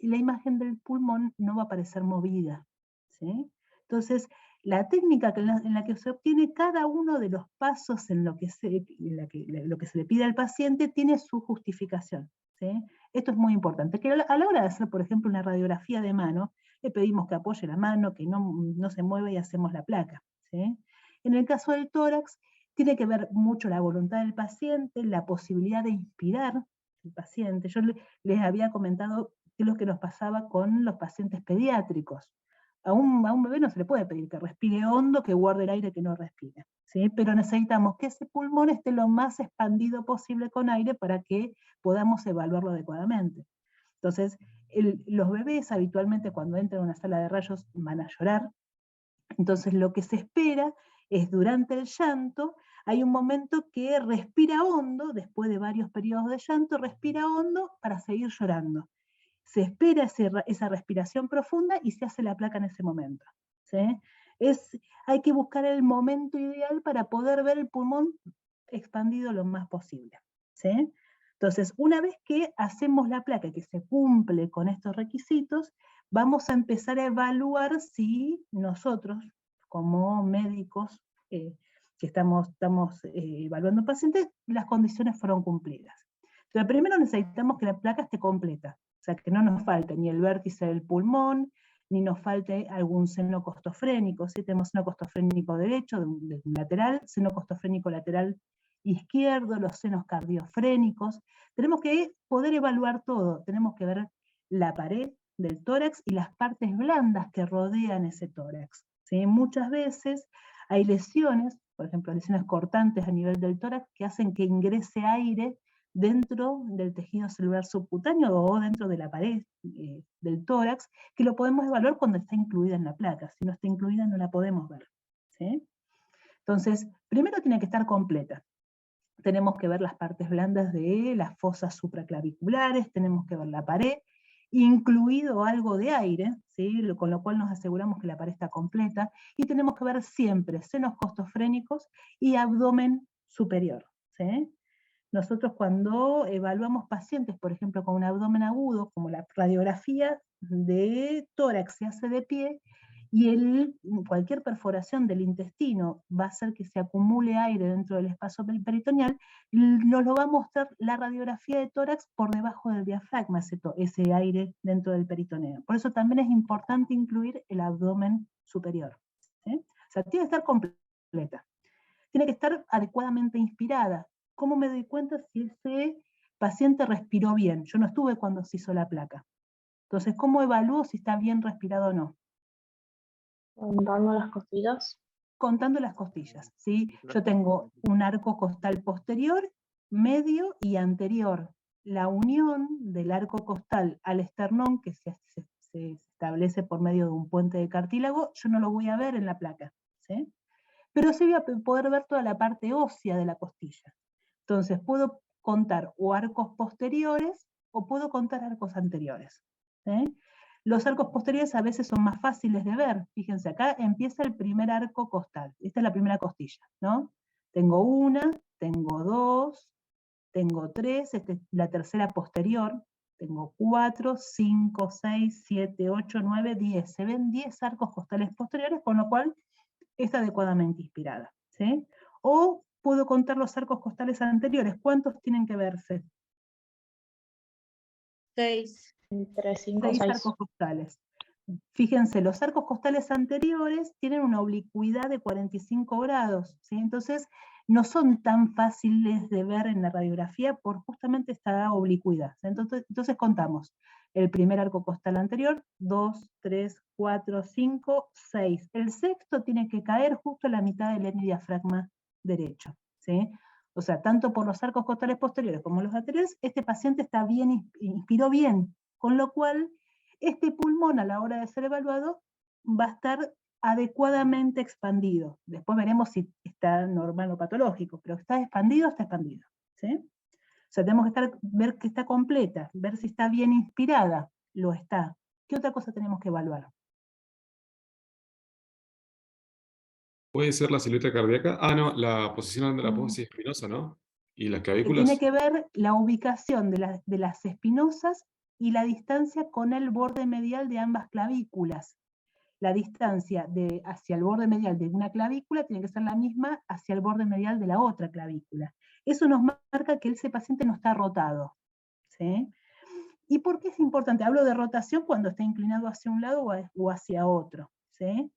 la imagen del pulmón no va a aparecer movida, ¿sí? Entonces, la técnica en la que se obtiene cada uno de los pasos en lo que se le pide al paciente tiene su justificación, ¿sí? Esto es muy importante, que a la hora de hacer, por ejemplo, una radiografía de mano, le pedimos que apoye la mano, que no se mueva y hacemos la placa, ¿sí? En el caso del tórax, tiene que ver mucho la voluntad del paciente, la posibilidad de inspirar el paciente. Yo les había comentado qué es lo que nos pasaba con los pacientes pediátricos. A un bebé no se le puede pedir que respire hondo, que guarde el aire, que no respire, ¿sí? Pero necesitamos que ese pulmón esté lo más expandido posible con aire para que podamos evaluarlo adecuadamente. Entonces, los bebés habitualmente cuando entran a una sala de rayos van a llorar. Entonces lo que se espera es durante el llanto, hay un momento que respira hondo, después de varios periodos de llanto, respira hondo para seguir llorando. Se espera esa respiración profunda y se hace la placa en ese momento, ¿sí? Hay que buscar el momento ideal para poder ver el pulmón expandido lo más posible, ¿sí? Entonces, una vez que hacemos la placa, que se cumple con estos requisitos, vamos a empezar a evaluar si nosotros, como médicos que estamos evaluando pacientes, las condiciones fueron cumplidas. Pero primero necesitamos que la placa esté completa, o sea, que no nos falte ni el vértice del pulmón, ni nos falte algún seno costofrénico. Si tenemos seno costofrénico derecho, de un lateral, seno costofrénico lateral izquierdo, los senos cardiofrénicos. Tenemos que poder evaluar todo, tenemos que ver la pared del tórax y las partes blandas que rodean ese tórax, ¿sí? Muchas veces hay lesiones, por ejemplo, lesiones cortantes a nivel del tórax que hacen que ingrese aire dentro del tejido celular subcutáneo o dentro de la pared del tórax, que lo podemos evaluar cuando está incluida en la placa. Si no está incluida no la podemos ver, ¿sí? Entonces, primero tiene que estar completa. Tenemos que ver las partes blandas de las fosas supraclaviculares, tenemos que ver la pared, incluido algo de aire, ¿sí? Con lo cual nos aseguramos que la pared está completa, y tenemos que ver siempre senos costofrénicos y abdomen superior, ¿sí? Nosotros cuando evaluamos pacientes, por ejemplo, con un abdomen agudo, como la radiografía de tórax se hace de pie, y cualquier perforación del intestino va a hacer que se acumule aire dentro del espacio peritoneal, nos lo va a mostrar la radiografía de tórax por debajo del diafragma, ese aire dentro del peritoneo. Por eso también es importante incluir el abdomen superior, ¿sí? O sea, tiene que estar completa. Tiene que estar adecuadamente inspirada. ¿Cómo me doy cuenta si ese paciente respiró bien? Yo no estuve cuando se hizo la placa. Entonces, ¿cómo evalúo si está bien respirado o no? Contando las costillas. Contando las costillas, ¿sí? Yo tengo un arco costal posterior, medio y anterior. La unión del arco costal al esternón, que se establece por medio de un puente de cartílago, yo no lo voy a ver en la placa, ¿sí? Pero sí voy a poder ver toda la parte ósea de la costilla. Entonces, puedo contar o arcos posteriores o puedo contar arcos anteriores, ¿sí? Los arcos posteriores a veces son más fáciles de ver. Fíjense, acá empieza el primer arco costal. Esta es la primera costilla, ¿no? Tengo una, tengo dos, tengo tres, esta es la tercera posterior, tengo 4, 5, 6, 7, 8, 9, 10. Se ven 10 arcos costales posteriores, con lo cual está adecuadamente inspirada, ¿sí? O puedo contar los arcos costales anteriores. ¿Cuántos tienen que verse? 6. Entre 5 o 6 6. arcos costales. Fíjense, los arcos costales anteriores tienen una oblicuidad de 45 grados, ¿sí? Entonces no son tan fáciles de ver en la radiografía por justamente esta oblicuidad. Entonces contamos el primer arco costal anterior, 2, 3, 4, 5, 6. El sexto tiene que caer justo a la mitad del diafragma derecho, ¿sí? O sea, tanto por los arcos costales posteriores como los anteriores, este paciente está bien, inspiró bien, con lo cual este pulmón a la hora de ser evaluado va a estar adecuadamente expandido. Después veremos si está normal o patológico, pero está expandido, ¿sí? O sea, tenemos que ver que está completa, ver si está bien inspirada, lo está. ¿Qué otra cosa tenemos que evaluar? Puede ser la silueta cardíaca. Ah, no, la posición de la apófisis espinosa, ¿no? Y las Tiene clavículas. que ver la ubicación de las espinosas y la distancia con el borde medial de ambas clavículas. La distancia hacia el borde medial de una clavícula tiene que ser la misma hacia el borde medial de la otra clavícula. Eso nos marca que ese paciente no está rotado, ¿sí? ¿Y por qué es importante? Hablo de rotación cuando está inclinado hacia un lado o hacia otro, ¿sí?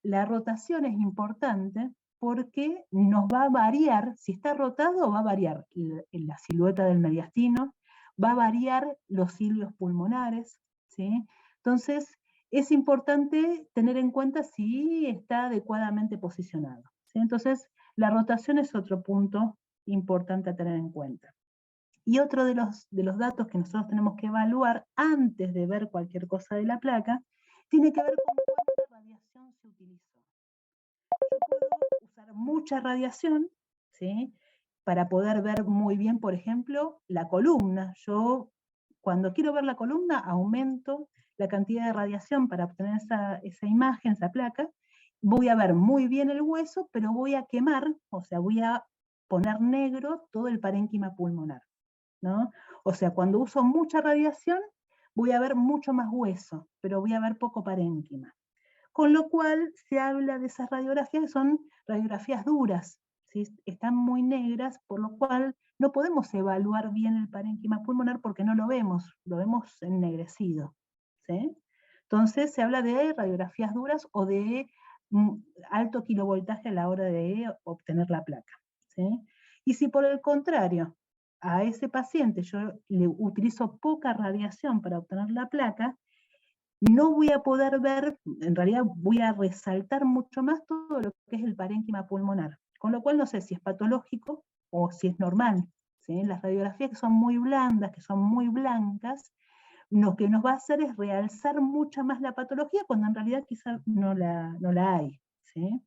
La rotación es importante porque nos va a variar, si está rotado va a variar la silueta del mediastino, va a variar los cilios pulmonares, ¿sí? Entonces, es importante tener en cuenta si está adecuadamente posicionado, ¿sí? Entonces, la rotación es otro punto importante a tener en cuenta. Y otro de los datos que nosotros tenemos que evaluar antes de ver cualquier cosa de la placa, tiene que ver con cuánta radiación se utilizó. Yo puedo usar mucha radiación, ¿sí? Para poder ver muy bien, por ejemplo, la columna. Yo, cuando quiero ver la columna, aumento la cantidad de radiación para obtener esa imagen, esa placa. Voy a ver muy bien el hueso, pero voy a quemar, o sea, voy a poner negro todo el parénquima pulmonar, ¿no? O sea, cuando uso mucha radiación, voy a ver mucho más hueso, pero voy a ver poco parénquima. Con lo cual se habla de esas radiografías que son radiografías duras, ¿sí? Están muy negras, por lo cual no podemos evaluar bien el parénquima pulmonar porque no lo vemos ennegrecido, ¿sí? Entonces se habla de radiografías duras o de alto kilovoltaje a la hora de obtener la placa, ¿sí? Y si por el contrario a ese paciente yo le utilizo poca radiación para obtener la placa, no voy a poder ver, en realidad voy a resaltar mucho más todo lo que es el parénquima pulmonar, con lo cual no sé si es patológico o si es normal, ¿sí? Las radiografías que son muy blandas, que son muy blancas, lo que nos va a hacer es realzar mucha más la patología cuando en realidad quizás no la hay, ¿sí?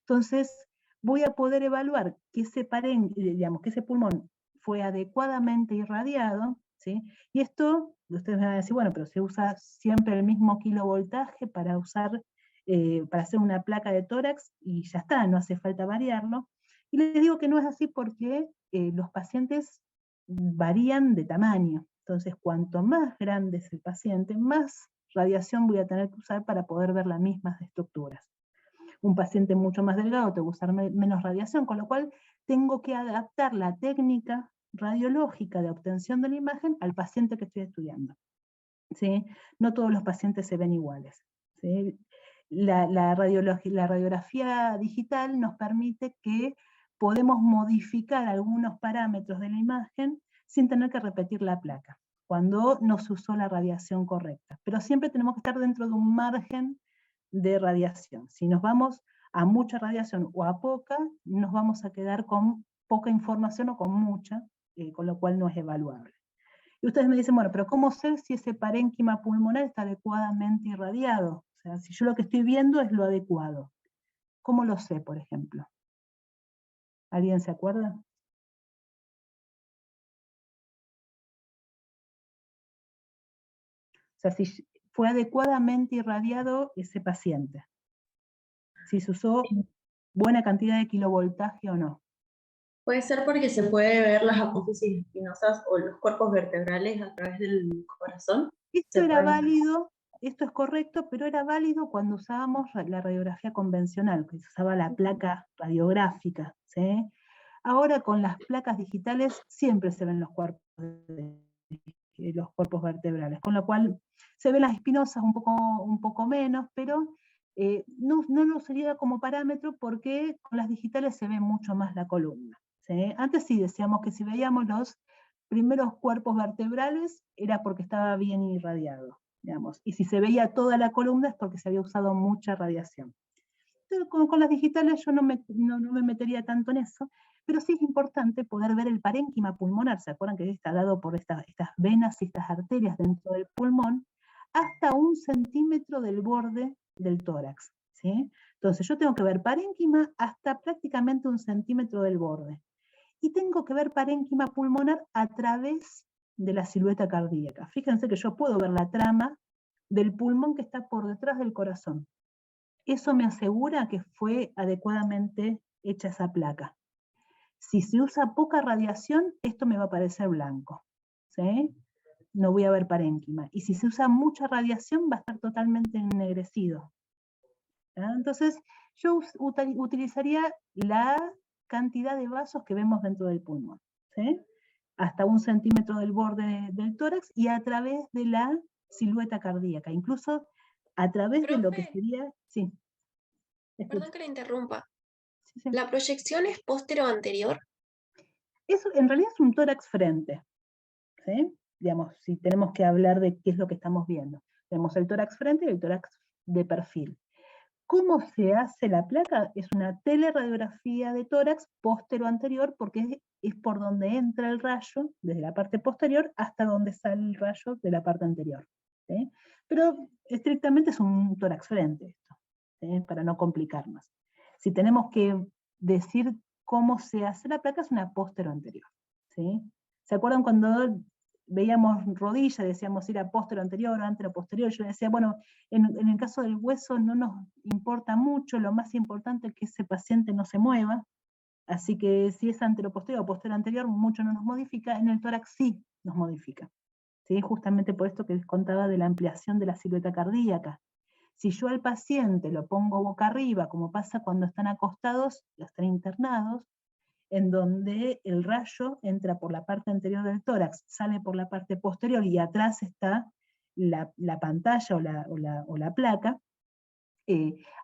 Entonces, voy a poder evaluar que ese pulmón fue adecuadamente irradiado, ¿sí? Y esto, ustedes me van a decir, bueno, pero se usa siempre el mismo kilovoltaje para para hacer una placa de tórax y ya está, no hace falta variarlo. Y les digo que no es así porque los pacientes varían de tamaño. Entonces, cuanto más grande es el paciente, más radiación voy a tener que usar para poder ver las mismas estructuras. Un paciente mucho más delgado te va a usar menos radiación, con lo cual tengo que adaptar la técnica radiológica de obtención de la imagen al paciente que estoy estudiando. ¿Sí? No todos los pacientes se ven iguales. ¿Sí? La radiografía digital nos permite que podemos modificar algunos parámetros de la imagen sin tener que repetir la placa, cuando no se usó la radiación correcta. Pero siempre tenemos que estar dentro de un margen de radiación. Si nos vamos a mucha radiación o a poca, nos vamos a quedar con poca información o con mucha, con lo cual no es evaluable. Y ustedes me dicen, bueno, pero ¿cómo sé si ese parénquima pulmonar está adecuadamente irradiado? O sea, si yo lo que estoy viendo es lo adecuado. ¿Cómo lo sé, por ejemplo? ¿Alguien se acuerda? O sea, si fue adecuadamente irradiado ese paciente. Si se usó buena cantidad de kilovoltaje o no. Puede ser porque se puede ver las apófisis espinosas o los cuerpos vertebrales a través del corazón. Esto era válido, esto es correcto, pero era válido cuando usábamos la radiografía convencional, que se usaba la placa radiográfica, ¿sí? Ahora con las placas digitales siempre se ven los cuerpos vertebrales, con lo cual se ven las espinosas un poco menos, pero no lo sería como parámetro porque con las digitales se ve mucho más la columna. ¿Sí? Antes sí decíamos que si veíamos los primeros cuerpos vertebrales era porque estaba bien irradiado, digamos, y si se veía toda la columna es porque se había usado mucha radiación. Entonces, con las digitales yo no me metería tanto en eso, pero sí es importante poder ver el parénquima pulmonar. ¿Se acuerdan que está dado por estas venas y estas arterias dentro del pulmón? Hasta 1 centímetro del borde del tórax. ¿Sí? Entonces yo tengo que ver parénquima hasta prácticamente 1 centímetro del borde. Y tengo que ver parénquima pulmonar a través de la silueta cardíaca. Fíjense que yo puedo ver la trama del pulmón que está por detrás del corazón. Eso me asegura que fue adecuadamente hecha esa placa. Si se usa poca radiación, esto me va a parecer blanco, ¿sí? No voy a ver parénquima. Y si se usa mucha radiación, va a estar totalmente ennegrecido. ¿Ah? Entonces, yo utilizaría la cantidad de vasos que vemos dentro del pulmón, ¿sí? Hasta 1 centímetro del borde del tórax y a través de la silueta cardíaca, incluso a través de lo que Profe, sería... Sí, perdón que le interrumpa. sí, sí. ¿La proyección es póstero anterior? Eso en realidad es un tórax frente, ¿sí? Digamos, si tenemos que hablar de qué es lo que estamos viendo. Tenemos el tórax frente y el tórax de perfil. ¿Cómo se hace la placa? Es una teleradiografía de tórax póstero-anterior porque es por donde entra el rayo, desde la parte posterior hasta donde sale el rayo de la parte anterior. ¿Sí? Pero estrictamente es un tórax frente esto, ¿sí? Para no complicarnos. Si tenemos que decir cómo se hace la placa, es una póstero-anterior. ¿Sí? ¿Se acuerdan cuando veíamos rodilla, decíamos ir a póstero anterior o antero posterior? Yo decía, bueno, en el caso del hueso no nos importa mucho, lo más importante es que ese paciente no se mueva, así que si es anteroposterior o posterior anterior, mucho no nos modifica, en el tórax sí nos modifica. ¿Sí? Justamente por esto que les contaba de la ampliación de la silueta cardíaca. Si yo al paciente lo pongo boca arriba, como pasa cuando están acostados, están internados, en donde el rayo entra por la parte anterior del tórax, sale por la parte posterior y atrás está la pantalla o la placa,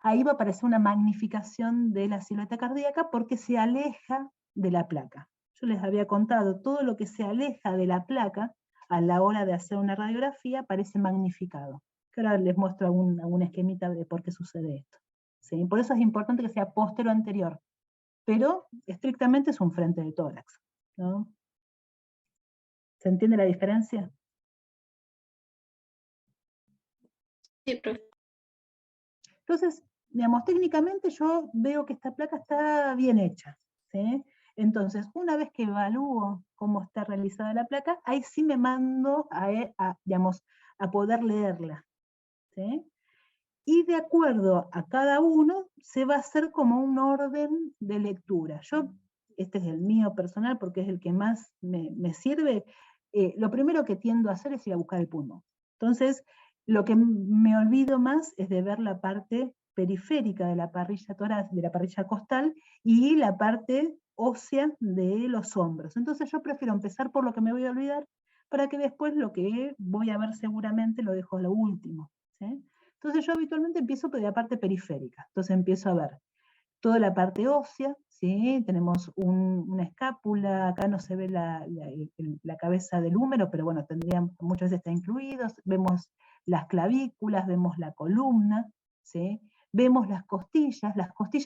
ahí va a aparecer una magnificación de la silueta cardíaca porque se aleja de la placa. Yo les había contado, todo lo que se aleja de la placa a la hora de hacer una radiografía parece magnificado. Que ahora les muestro algún esquemita de por qué sucede esto. ¿Sí? Por eso es importante que sea póstero anterior, pero estrictamente es un frente de tórax, ¿no? ¿Se entiende la diferencia? Sí, profe. Entonces, digamos, técnicamente yo veo que esta placa está bien hecha, ¿sí? Entonces, una vez que evalúo cómo está realizada la placa, ahí sí me mando digamos, a poder leerla, ¿sí? Y de acuerdo a cada uno, se va a hacer como un orden de lectura. Este es el mío personal porque es el que más me sirve. Lo primero que tiendo a hacer es ir a buscar el pulmón. Entonces, lo que me olvido más es de ver la parte periférica de la parrilla torácica, de la parrilla costal, y la parte ósea de los hombros. Entonces yo prefiero empezar por lo que me voy a olvidar, para que después lo que voy a ver seguramente lo dejo a lo último, ¿sí? Entonces yo habitualmente empiezo por la parte periférica. Entonces empiezo a ver toda la parte ósea, ¿sí? Tenemos una escápula, acá no se ve la cabeza del húmero, pero bueno, muchas veces está incluido. Vemos las clavículas, vemos la columna, ¿sí? Vemos las costillas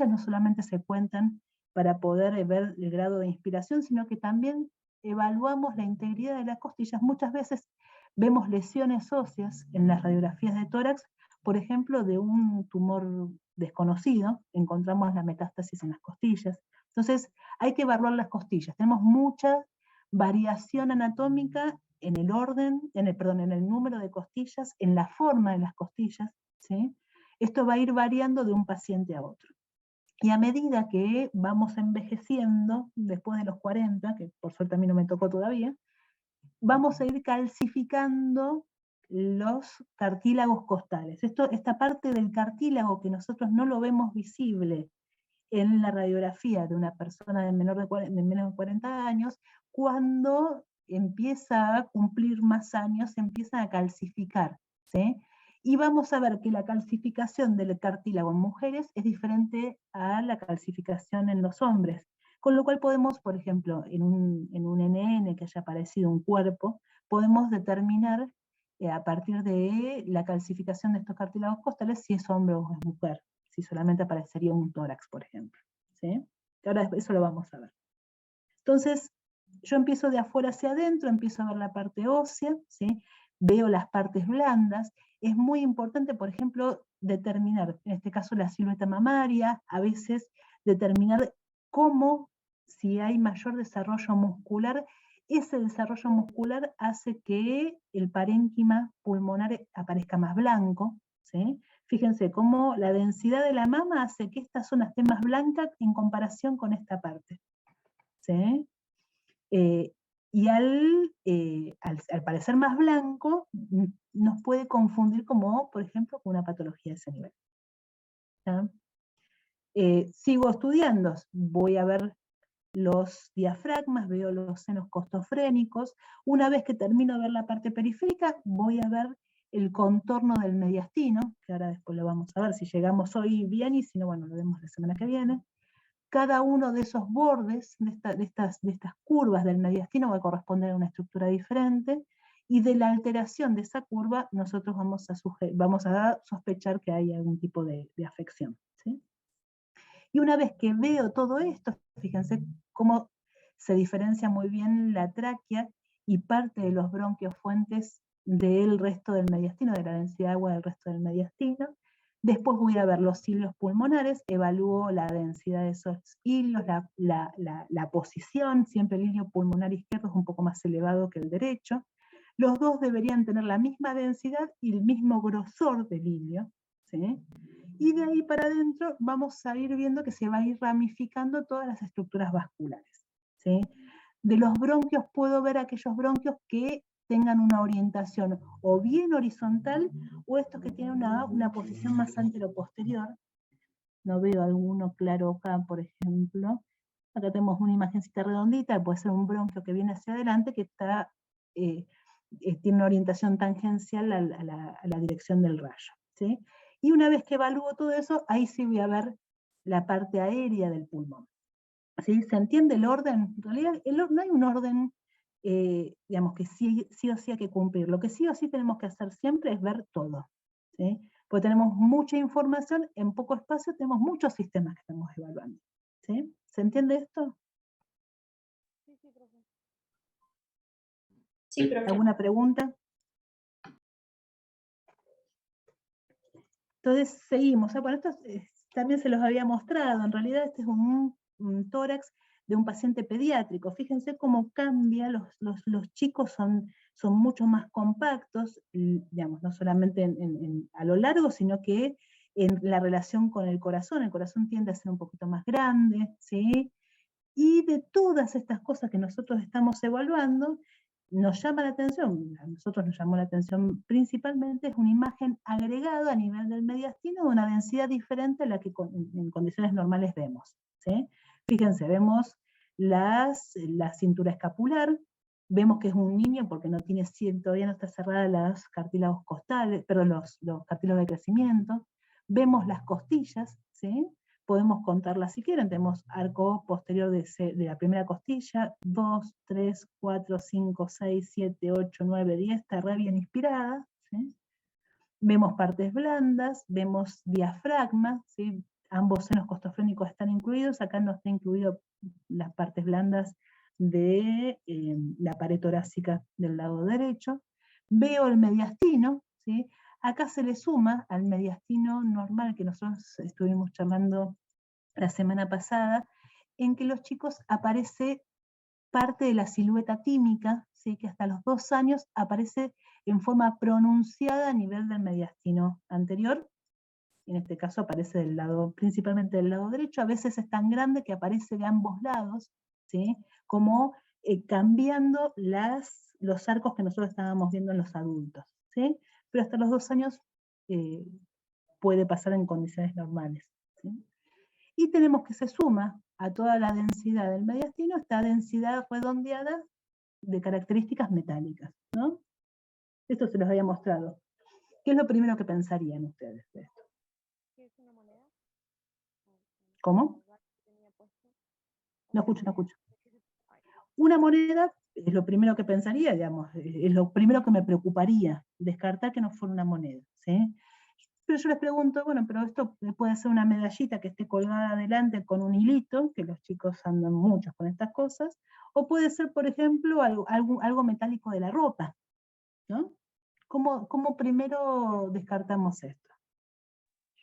no solamente se cuentan para poder ver el grado de inspiración, sino que también evaluamos la integridad de las costillas. Muchas veces vemos lesiones óseas en las radiografías de tórax, por ejemplo, de un tumor desconocido, encontramos la metástasis en las costillas. Entonces, hay que evaluar las costillas. Tenemos mucha variación anatómica en el orden, en el número de costillas, en la forma de las costillas, ¿sí? Esto va a ir variando de un paciente a otro. Y a medida que vamos envejeciendo, después de los 40, que por suerte a mí no me tocó todavía, vamos a ir calcificando los cartílagos costales. Esta parte del cartílago que nosotros no lo vemos visible en la radiografía de una persona de menos de 40 años, cuando empieza a cumplir más años, se empieza a calcificar, ¿sí? Y vamos a ver que la calcificación del cartílago en mujeres es diferente a la calcificación en los hombres. Con lo cual podemos, por ejemplo, en un NN que haya aparecido un cuerpo, podemos determinar a partir de la calcificación de estos cartílagos costales si es hombre o es mujer, si solamente aparecería un tórax, por ejemplo, ¿sí? Ahora eso lo vamos a ver. Entonces, yo empiezo de afuera hacia adentro, empiezo a ver la parte ósea, ¿sí? Veo las partes blandas. Es muy importante, por ejemplo, determinar, en este caso la silueta mamaria, a veces determinar cómo, si hay mayor desarrollo muscular, ese desarrollo muscular hace que el parénquima pulmonar aparezca más blanco, ¿sí? Fíjense cómo la densidad de la mama hace que esta zona esté más blanca en comparación con esta parte, ¿sí? Y al parecer más blanco, nos puede confundir como, por ejemplo, con una patología de ese nivel. Sigo estudiando, voy a ver los diafragmas, veo los senos costofrénicos. Una vez que termino de ver la parte periférica, voy a ver el contorno del mediastino, que ahora después lo vamos a ver, si llegamos hoy bien, y si no, bueno, lo vemos la semana que viene. Cada uno de esos bordes, de estas curvas del mediastino, va a corresponder a una estructura diferente, y de la alteración de esa curva, nosotros vamos a sospechar que hay algún tipo de afección, ¿sí? Y una vez que veo todo esto, fíjense cómo se diferencia muy bien la tráquea y parte de los bronquios fuentes del resto del mediastino, de la densidad de agua del resto del mediastino. Después voy a ver los hilios pulmonares, evalúo la densidad de esos hilios, la posición, siempre el hilio pulmonar izquierdo es un poco más elevado que el derecho. Los dos deberían tener la misma densidad y el mismo grosor del hilio, ¿sí? Y de ahí para adentro vamos a ir viendo que se va a ir ramificando todas las estructuras vasculares, ¿sí? De los bronquios puedo ver aquellos bronquios que tengan una orientación o bien horizontal, o estos que tienen una posición más anteroposterior. No veo alguno claro acá, por ejemplo. Acá tenemos una imagencita redondita, puede ser un bronquio que viene hacia adelante, que está, tiene una orientación tangencial a la dirección del rayo, ¿sí? Y una vez que evalúo todo eso, ahí sí voy a ver la parte aérea del pulmón. ¿Sí? ¿Se entiende el orden? En realidad no hay un orden, digamos, que sí o sí hay que cumplir. Lo que sí o sí tenemos que hacer siempre es ver todo, ¿sí? Porque tenemos mucha información, en poco espacio tenemos muchos sistemas que estamos evaluando, ¿sí? ¿Se entiende esto? Sí, sí, profe. Sí, profe. ¿Alguna pregunta? Entonces seguimos. Bueno, esto también se los había mostrado. En realidad este es un tórax de un paciente pediátrico. Fíjense cómo cambia, los chicos son mucho más compactos, digamos, no solamente a lo largo, sino que en la relación con el corazón tiende a ser un poquito más grande, ¿sí? Y de todas estas cosas que nosotros estamos evaluando, nos llama la atención, a nosotros nos llamó la atención principalmente, es una imagen agregada a nivel del mediastino de una densidad diferente a la que en condiciones normales vemos, ¿sí? Fíjense, vemos la cintura escapular, vemos que es un niño porque no tiene, todavía no está cerrada los cartílagos costales, perdón, los cartílagos de crecimiento, vemos las costillas, ¿sí? Podemos contarlas si quieren, tenemos arco posterior de la primera costilla, 2, 3, 4, 5, 6, 7, 8, 9, 10, está re bien inspirada, ¿sí? Vemos partes blandas, vemos diafragma, ¿sí? Ambos senos costofrénicos están incluidos, acá no está incluido las partes blandas de la pared torácica del lado derecho. Veo el mediastino, ¿sí? Acá se le suma al mediastino normal que nosotros estuvimos charlando la semana pasada, en que los chicos aparece parte de la silueta tímica, ¿sí? Que hasta los 2 años aparece en forma pronunciada a nivel del mediastino anterior. En este caso aparece del lado, principalmente del lado derecho, a veces es tan grande que aparece de ambos lados, ¿sí? Como cambiando los arcos que nosotros estábamos viendo en los adultos, ¿sí? Pero hasta los 2 años puede pasar en condiciones normales, ¿sí? Y tenemos que se suma a toda la densidad del mediastino esta densidad redondeada de características metálicas, ¿no? Esto se los había mostrado. ¿Qué es lo primero que pensarían ustedes de esto? ¿Qué es una moneda? ¿Cómo? No escucho. Una moneda es lo primero que pensaría, digamos, es lo primero que me preocuparía, descartar que no fuera una moneda, ¿sí? Pero yo les pregunto, bueno, pero esto puede ser una medallita que esté colgada adelante con un hilito, que los chicos andan muchos con estas cosas, o puede ser, por ejemplo, algo metálico de la ropa, ¿no? ¿Cómo primero descartamos esto?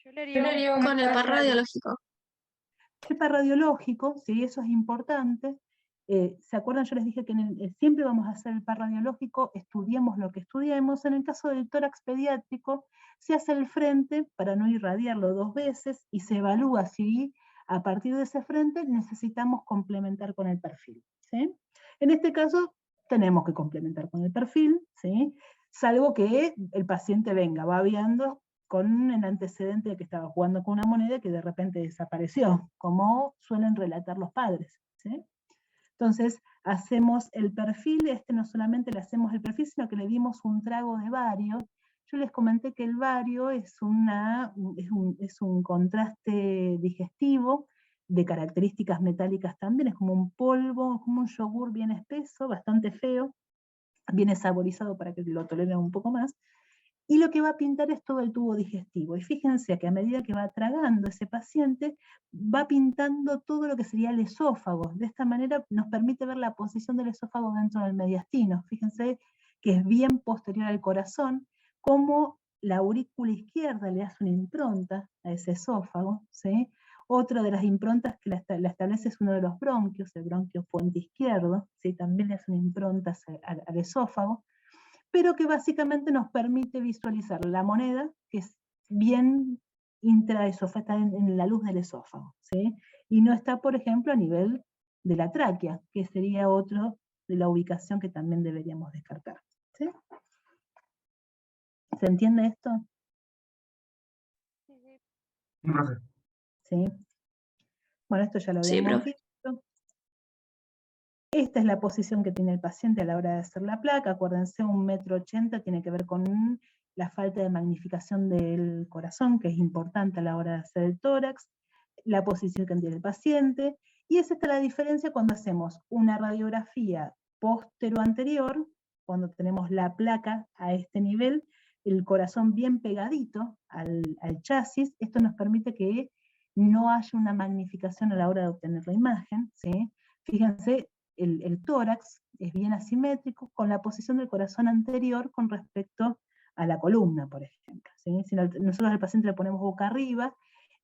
Yo le haría Con el par radiológico. El par radiológico, sí, eso es importante. ¿Se acuerdan? Yo les dije que siempre vamos a hacer el par radiológico, estudiemos lo que estudiemos. En el caso del tórax pediátrico, se hace el frente para no irradiarlo 2 veces y se evalúa si a partir de ese frente necesitamos complementar con el perfil, ¿sí? En este caso, tenemos que complementar con el perfil, ¿sí? Salvo que el paciente venga babeando con el antecedente de que estaba jugando con una moneda que de repente desapareció, como suelen relatar los padres, ¿sí? Entonces, hacemos el perfil, no solamente le hacemos el perfil, sino que le dimos un trago de bario. Yo les comenté que el bario es un contraste digestivo de características metálicas también, es como un polvo, como un yogur bien espeso, bastante feo, viene saborizado para que lo toleren un poco más, y lo que va a pintar es todo el tubo digestivo. Y fíjense que a medida que va tragando ese paciente, va pintando todo lo que sería el esófago. De esta manera nos permite ver la posición del esófago dentro del mediastino. Fíjense que es bien posterior al corazón, como la aurícula izquierda le hace una impronta a ese esófago, ¿sí? Otra de las improntas que la establece es uno de los bronquios, el bronquio puente izquierdo, ¿sí? También le hace una impronta al esófago, pero que básicamente nos permite visualizar la moneda, que es bien intraesofágica, está en la luz del esófago, ¿sí? Y no está, por ejemplo, a nivel de la tráquea, que sería otro de la ubicación que también deberíamos descartar, ¿sí? ¿Se entiende esto? Sí, profe. Sí. Bueno, esto ya lo Sí, habíamos profe. visto. Esta es la posición que tiene el paciente a la hora de hacer la placa. Acuérdense, 1,80 m tiene que ver con la falta de magnificación del corazón, que es importante a la hora de hacer el tórax, la posición que tiene el paciente, y es esta la diferencia cuando hacemos una radiografía postero-anterior, cuando tenemos la placa a este nivel, el corazón bien pegadito al chasis. Esto nos permite que no haya una magnificación a la hora de obtener la imagen, ¿sí? Fíjense, el tórax es bien asimétrico con la posición del corazón anterior con respecto a la columna, por ejemplo, ¿sí? Si nosotros al paciente le ponemos boca arriba,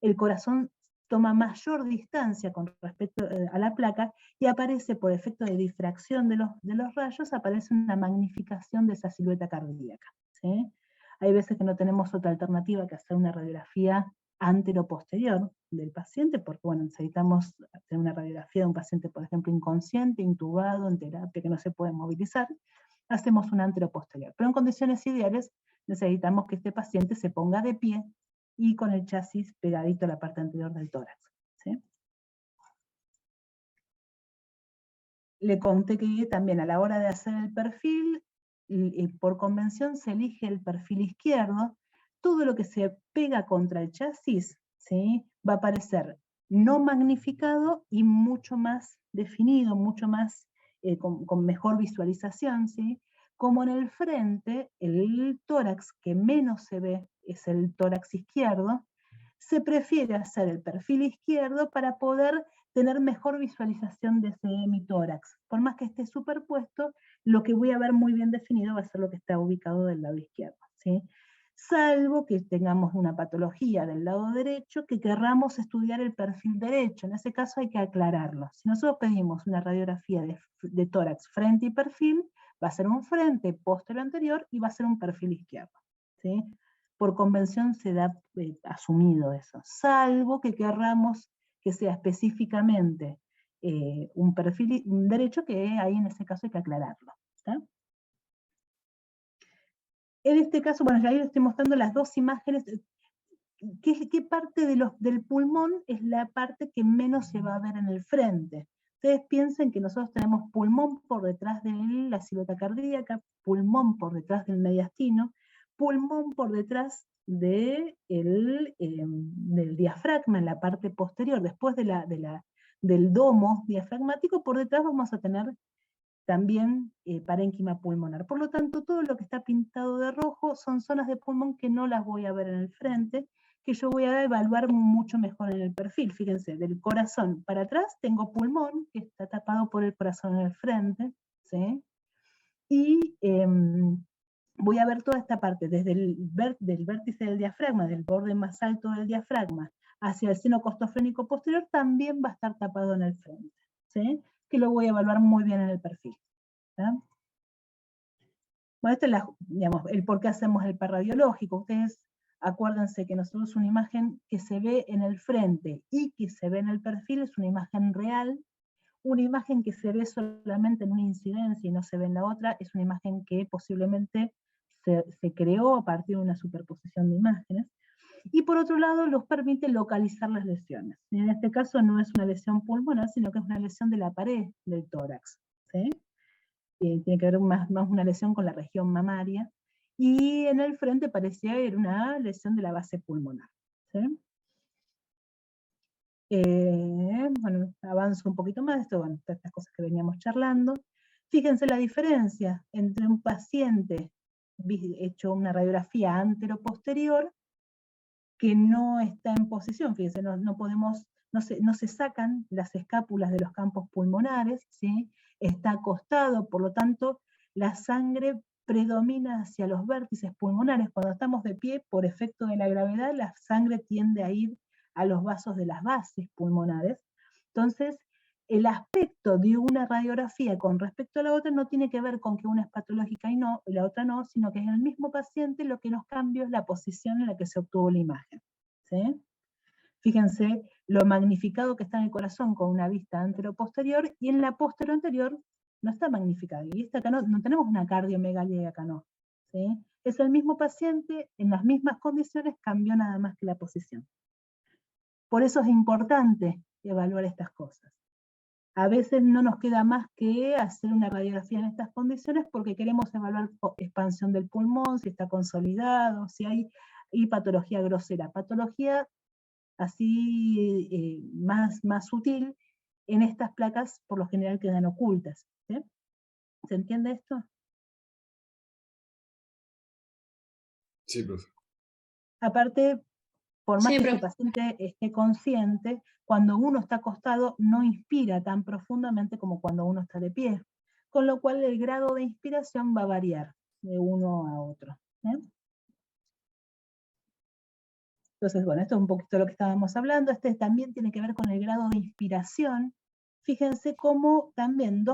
el corazón toma mayor distancia con respecto a la placa y aparece por efecto de difracción de los rayos, aparece una magnificación de esa silueta cardíaca, ¿sí? Hay veces que no tenemos otra alternativa que hacer una radiografía antero-posterior del paciente, porque bueno, necesitamos hacer una radiografía de un paciente, por ejemplo, inconsciente, intubado, en terapia, que no se puede movilizar, hacemos una antero-posterior. Pero en condiciones ideales necesitamos que este paciente se ponga de pie y con el chasis pegadito a la parte anterior del tórax, ¿sí? Le conté que también a la hora de hacer el perfil, por convención se elige el perfil izquierdo. Todo lo que se pega contra el chasis, ¿sí?, va a aparecer no magnificado y mucho más definido, mucho más, con mejor visualización, ¿sí? Como en el frente, el tórax que menos se ve es el tórax izquierdo, se prefiere hacer el perfil izquierdo para poder tener mejor visualización de ese hemitórax. Por más que esté superpuesto, lo que voy a ver muy bien definido va a ser lo que está ubicado del lado izquierdo, ¿sí? Salvo que tengamos una patología del lado derecho que querramos estudiar el perfil derecho. En ese caso hay que aclararlo. Si nosotros pedimos una radiografía de tórax frente y perfil, va a ser un frente posterior anterior y va a ser un perfil izquierdo, ¿sí? Por convención se da asumido eso, salvo que querramos que sea específicamente un perfil derecho, que ahí en ese caso hay que aclararlo, ¿está? En este caso, bueno, ya ahí les estoy mostrando las dos imágenes. ¿Qué parte del pulmón es la parte que menos se va a ver en el frente? Ustedes piensen que nosotros tenemos pulmón por detrás de la silueta cardíaca, pulmón por detrás del mediastino, pulmón por detrás del diafragma en la parte posterior. Después del domo diafragmático, por detrás vamos a tener también parénquima pulmonar. Por lo tanto, todo lo que está pintado de rojo son zonas de pulmón que no las voy a ver en el frente, que yo voy a evaluar mucho mejor en el perfil. Fíjense, del corazón para atrás tengo pulmón, que está tapado por el corazón en el frente, ¿sí? Y voy a ver toda esta parte, desde del vértice del diafragma, del borde más alto del diafragma, hacia el seno costofrénico posterior, también va a estar tapado en el frente, ¿sí? Que lo voy a evaluar muy bien en el perfil, ¿tá? Bueno, esta es digamos, el por qué hacemos el par radiológico. Ustedes acuérdense que nosotros una imagen que se ve en el frente y que se ve en el perfil es una imagen real. Una imagen que se ve solamente en una incidencia y no se ve en la otra es una imagen que posiblemente se creó a partir de una superposición de imágenes. Y por otro lado, los permite localizar las lesiones. Y en este caso no es una lesión pulmonar, sino que es una lesión de la pared del tórax, ¿sí? Tiene que ver más una lesión con la región mamaria, y en el frente parecía ir una lesión de la base pulmonar, ¿sí? Bueno, avanzo un poquito más, bueno, todas estas cosas que veníamos charlando. Fíjense la diferencia entre un paciente hecho una radiografía antero-posterior que no está en posición, fíjense, no se sacan las escápulas de los campos pulmonares, ¿sí? Está acostado, por lo tanto, la sangre predomina hacia los vértices pulmonares. Cuando estamos de pie, por efecto de la gravedad, la sangre tiende a ir a los vasos de las bases pulmonares. Entonces, el aspecto de una radiografía con respecto a la otra no tiene que ver con que una es patológica y la otra no, sino que es el mismo paciente, lo que nos cambia es la posición en la que se obtuvo la imagen, ¿sí? Fíjense lo magnificado que está en el corazón con una vista antero-posterior, y en la posterior-anterior no está magnificado. Y acá no tenemos una cardiomegalia, y acá no, ¿sí? Es el mismo paciente, en las mismas condiciones, cambió nada más que la posición. Por eso es importante evaluar estas cosas. A veces no nos queda más que hacer una radiografía en estas condiciones porque queremos evaluar expansión del pulmón, si está consolidado, si hay patología grosera. Patología así más sutil, en estas placas por lo general quedan ocultas, ¿sí? ¿Se entiende esto? Sí, profe. Aparte, por más Sí, que este profe. paciente esté consciente, cuando uno está acostado no inspira tan profundamente como cuando uno está de pie, con lo cual el grado de inspiración va a variar de uno a otro, ¿eh? Entonces, bueno, esto es un poquito lo que estábamos hablando. Este también tiene que ver con el grado de inspiración. Fíjense cómo también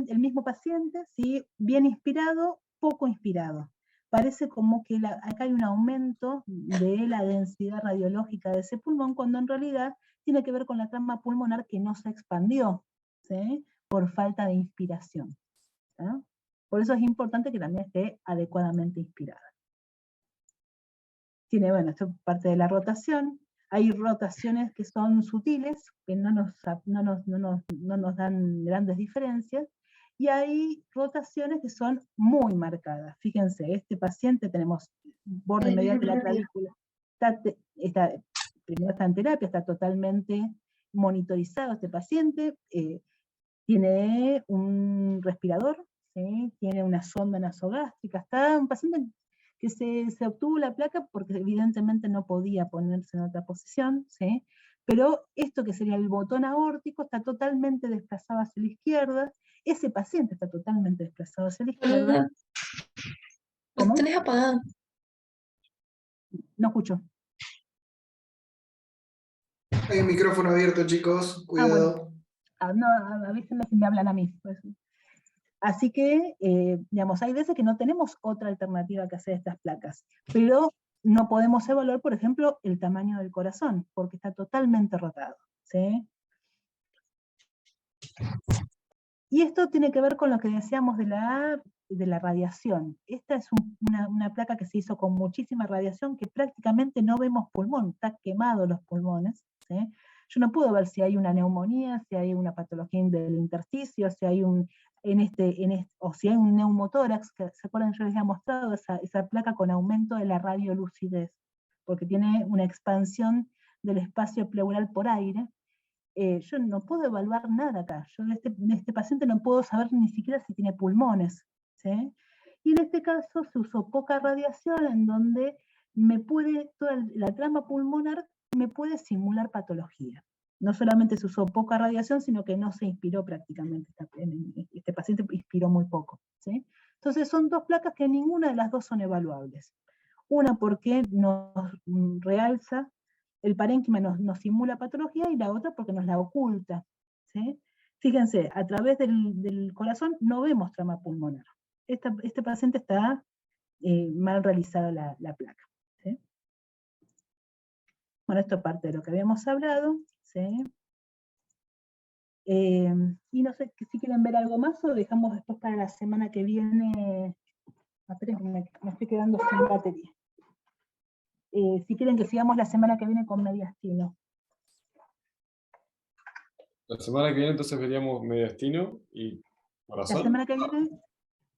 el mismo paciente, ¿sí? Bien inspirado, poco inspirado. Parece como que acá hay un aumento de la densidad radiológica de ese pulmón, cuando en realidad tiene que ver con la trama pulmonar que no se expandió, ¿sí? Por falta de inspiración, ¿no? Por eso es importante que también esté adecuadamente inspirada. Tiene, bueno, esto es parte de la rotación. Hay rotaciones que son sutiles, que no nos dan grandes diferencias, y hay rotaciones que son muy marcadas. Fíjense, este paciente tenemos borde medial de la clavícula, primero está en terapia, está totalmente monitorizado este paciente, tiene un respirador, ¿sí? Tiene una sonda nasogástrica, está un paciente que se obtuvo la placa porque evidentemente no podía ponerse en otra posición, ¿sí? Pero esto que sería el botón aórtico está totalmente desplazado hacia la izquierda, ese paciente está totalmente desplazado hacia la izquierda. Lo tenés apagado. No escucho. Hay un micrófono abierto, chicos, cuidado. Bueno. No, avísenme si me hablan a mí. Pues. Así que, digamos, hay veces que no tenemos otra alternativa que hacer estas placas, pero no podemos evaluar, por ejemplo, el tamaño del corazón, porque está totalmente rotado, ¿sí? Y esto tiene que ver con lo que decíamos de la radiación. Esta es una placa que se hizo con muchísima radiación, que prácticamente no vemos pulmón, está quemado los pulmones, ¿sí? Yo no puedo ver si hay una neumonía, si hay una patología del intersticio, si hay o si hay un neumotórax, que se acuerdan, yo les había mostrado esa placa con aumento de la radiolucidez, porque tiene una expansión del espacio pleural por aire. Yo no puedo evaluar nada acá. Yo de este paciente no puedo saber ni siquiera si tiene pulmones, ¿sí? Y en este caso se usó poca radiación, en donde toda la trama pulmonar me puede simular patología. No solamente se usó poca radiación, sino que no se inspiró prácticamente. Este paciente inspiró muy poco, ¿sí? Entonces son dos placas que ninguna de las dos son evaluables. Una porque nos realza el parénquima, nos simula patología, y la otra porque nos la oculta, ¿sí? Fíjense, a través del corazón no vemos trama pulmonar. Este paciente está mal realizada la placa, ¿sí? Bueno, esto es parte de lo que habíamos hablado, ¿sí? Y no sé si quieren ver algo más o dejamos después para la semana que viene. Me estoy quedando sin batería. Si quieren que sigamos la semana que viene con mediastino. La semana que viene entonces veríamos mediastino y corazón. La semana que viene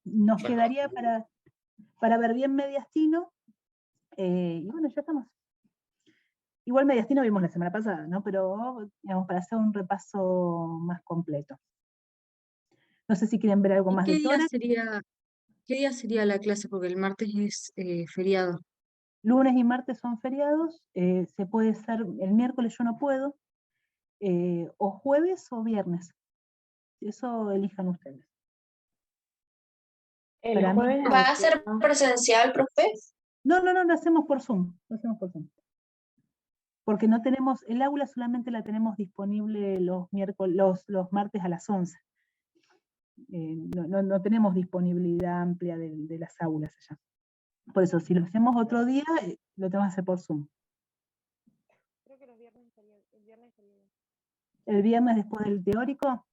nos quedaría para ver bien mediastino, y bueno, ya estamos. Igual mediastino vimos la semana pasada, ¿no? Pero, digamos, para hacer un repaso más completo. No sé si quieren ver algo más de tórax. ¿Qué día sería la clase? Porque el martes es feriado. Lunes y martes son feriados, se puede hacer, el miércoles yo no puedo, o jueves o viernes. Eso elijan ustedes. El Para mí- jueves ¿Va a ser presencial, profe? No, lo hacemos por Zoom. Lo hacemos por Zoom. Porque no tenemos, el aula solamente la tenemos disponible los martes a las 11. No tenemos disponibilidad amplia de las aulas allá. Por eso, si lo hacemos otro día, lo tenemos que hacer por Zoom. Creo que el viernes estaría bien. El viernes después del teórico,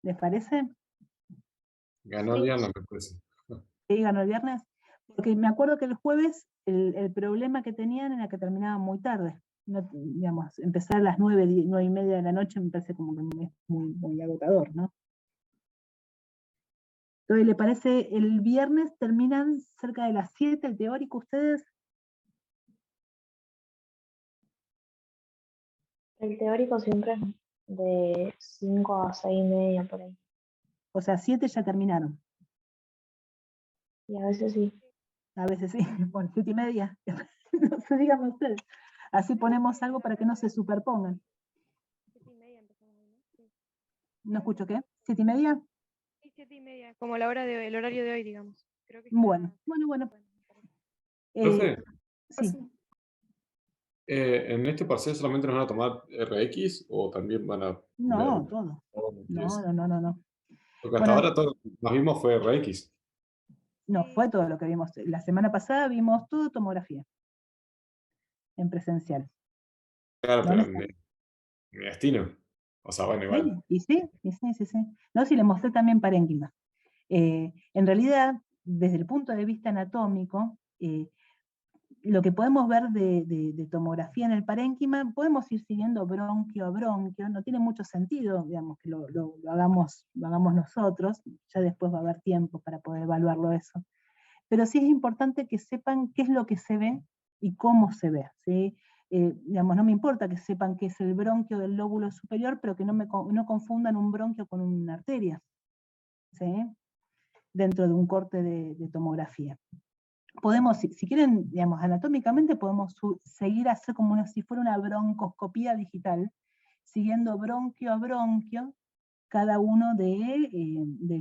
¿les parece? Ganó Diana, me parece. Sí, ganó el viernes. Porque me acuerdo que el jueves el problema que tenían era que terminaban muy tarde. No, digamos, empezar a las 9:30 de la noche me parece como que es muy agotador, ¿no? Entonces, ¿le parece el viernes terminan cerca de las 7 el teórico ustedes? El teórico siempre es de 5 a 6:30 por ahí. O sea, 7 ya terminaron. Y a veces sí. A veces sí, bueno, 7:30. No se digan ustedes. Así ponemos algo para que no se superpongan. 7:30 empezamos hoy, ¿no? Sí. ¿No escucho qué? ¿7:30? Sí, 7:30, como el horario de hoy, digamos. Creo que Bueno. está... Bueno. Profe, Sí, ¿en este parcial solamente nos van a tomar RX o también van a ver no, todo. y No, eso? no, no, no, no. Porque hasta Bueno, ahora todo lo que nos vimos fue RX. no fue todo lo que vimos. La semana pasada vimos todo tomografía en presencial. Claro, No pero en mi destino. O sea, bueno, sí, igual. y sí, y sí, sí, sí. No, sí, le mostré también parénquima. En realidad, desde el punto de vista anatómico, lo que podemos ver de tomografía en el parénquima, podemos ir siguiendo bronquio a bronquio, no tiene mucho sentido, digamos, que lo hagamos nosotros, ya después va a haber tiempo para poder evaluarlo eso. Pero sí es importante que sepan qué es lo que se ve y cómo se ve, ¿sí? Digamos, no me importa que sepan qué es el bronquio del lóbulo superior, pero que no confundan un bronquio con una arteria, ¿sí? Dentro de un corte de tomografía. Podemos, si quieren, digamos, anatómicamente podemos seguir a hacer como si fuera una broncoscopía digital, siguiendo bronquio a bronquio cada uno de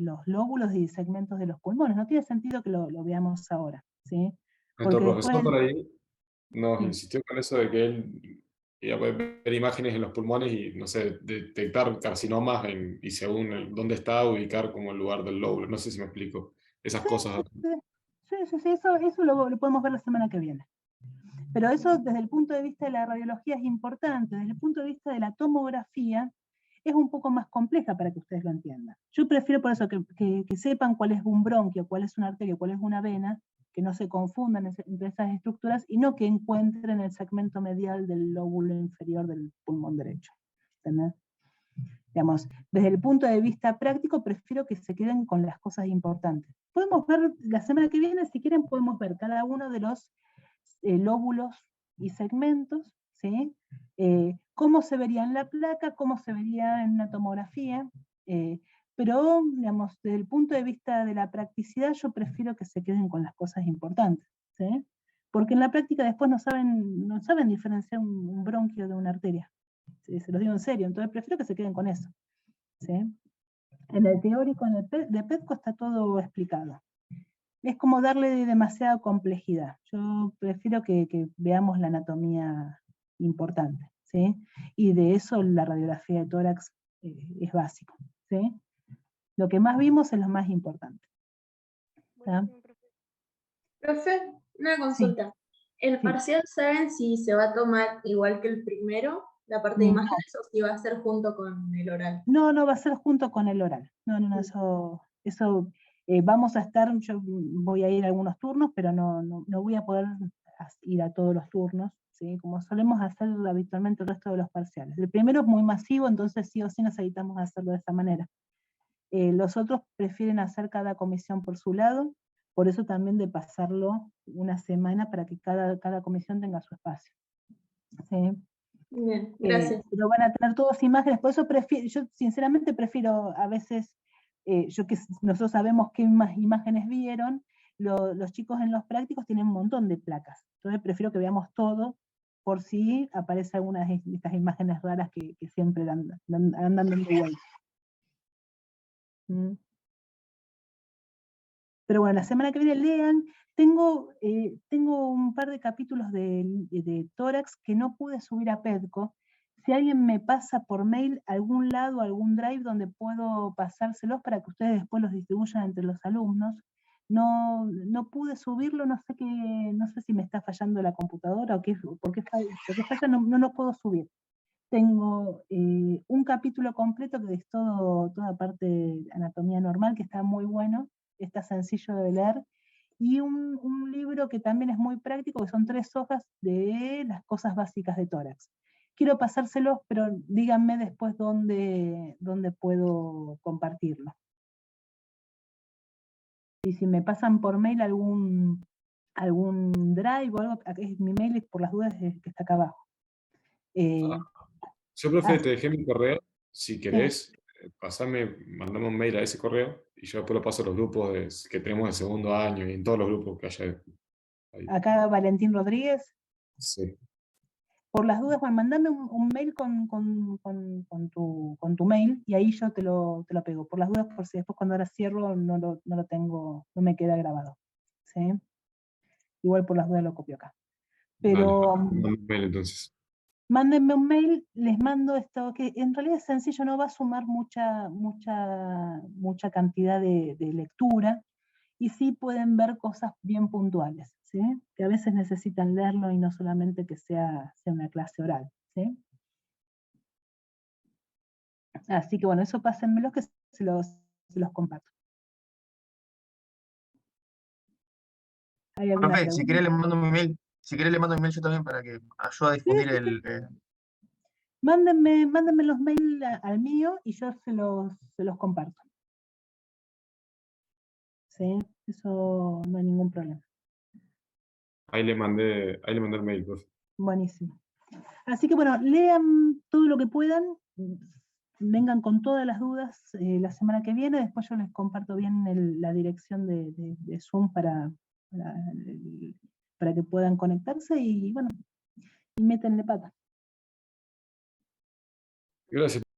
los lóbulos y segmentos de los pulmones. No tiene sentido que lo veamos ahora, ¿sí? Nuestro Porque después, profesor por ahí nos sí, insistió con eso de que él iba a poder ver imágenes en los pulmones y, no sé, detectar carcinomas y según dónde está, ubicar como el lugar del lóbulo. No sé si me explico. Esas sí, cosas. sí, eso lo podemos ver la semana que viene. Pero eso desde el punto de vista de la radiología es importante, desde el punto de vista de la tomografía es un poco más compleja para que ustedes lo entiendan. Yo prefiero por eso que sepan cuál es un bronquio, cuál es una arteria, cuál es una vena, que no se confundan entre esas estructuras y no que encuentren el segmento medial del lóbulo inferior del pulmón derecho. ¿Entendés? Digamos, desde el punto de vista práctico, prefiero que se queden con las cosas importantes. Podemos ver, la semana que viene, si quieren, podemos ver cada uno de los lóbulos y segmentos, ¿sí? Cómo se vería en la placa, cómo se vería en una tomografía, pero, digamos, desde el punto de vista de la practicidad, yo prefiero que se queden con las cosas importantes, ¿sí? Porque en la práctica después no saben diferenciar un bronquio de una arteria. ¿Sí? Se los digo en serio, entonces prefiero que se queden con eso, ¿sí? En el teórico, de PETCO está todo explicado. Es como darle demasiada complejidad. Yo prefiero que veamos la anatomía importante, ¿sí? Y de eso la radiografía de tórax es básico, ¿sí? Lo que más vimos es lo más importante. ¿Tá? Buenísimo, profe. Profe, una Sí, consulta. ¿El sí. parcial saben si se va a tomar igual que el primero, la parte de No, imágenes, o si va a ser junto con el oral? no va a ser junto con el oral. No, eso vamos a estar, yo voy a ir a algunos turnos, pero no voy a poder ir a todos los turnos, ¿sí? Como solemos hacer habitualmente el resto de los parciales. El primero es muy masivo, entonces sí o sí necesitamos hacerlo de esta manera. Los otros prefieren hacer cada comisión por su lado, por eso también de pasarlo una semana para que cada comisión tenga su espacio, ¿sí? Bien, gracias. Pero van a tener todas imágenes, por eso yo sinceramente prefiero a veces, nosotros sabemos qué más imágenes vieron, los chicos en los prácticos tienen un montón de placas, entonces prefiero que veamos todo por si aparece alguna de estas imágenes raras que siempre andan dando vueltas. ¿Mm? Pero bueno, la semana que viene lean. Tengo un par de capítulos de tórax que no pude subir a PEDCO. Si alguien me pasa por mail algún lado, algún drive donde puedo pasárselos para que ustedes después los distribuyan entre los alumnos. No pude subirlo, no sé si me está fallando la computadora o por qué falla, no lo puedo subir. Tengo un capítulo completo que es toda parte de anatomía normal, que está muy bueno, está sencillo de leer, y un libro que también es muy práctico, que son 3 hojas de las cosas básicas de tórax. Quiero pasárselos, pero díganme después dónde puedo compartirlo. Y si me pasan por mail algún drive o algo, mi mail es por las dudas que está acá abajo. Yo, profe, Así te dejé mi correo. Si que, querés, mandame un mail a ese correo y yo después lo paso a los grupos que tenemos de segundo año y en todos los grupos que haya ahí. acá Valentín Rodríguez. Sí. Por las dudas, Juan, mandame un mail con tu mail y ahí yo te lo pego. Por las dudas, por si después cuando ahora cierro no lo tengo, no me queda grabado. ¿Sí? Igual por las dudas lo copio acá. Dale, Pero manda un mail entonces. mándenme un mail, les mando esto, que en realidad es sencillo, no va a sumar mucha cantidad de lectura, y sí pueden ver cosas bien puntuales, ¿sí? Que a veces necesitan leerlo y no solamente que sea una clase oral, ¿sí? Así que bueno, eso pásenmelo que se los comparto. ¿Hay alguna Profe, si quiere pregunta? le mando un email. Si quiere le mando un email yo también para que ayude a difundir Sí, sí. el. Mándenme los mails al mío y yo se los comparto. ¿Sí? Eso no hay ningún problema. Ahí le mandé el mail, profe. Buenísimo. Así que bueno, lean todo lo que puedan, vengan con todas las dudas la semana que viene, después yo les comparto bien la dirección de Zoom para que puedan conectarse y bueno, y métenle pata. Gracias.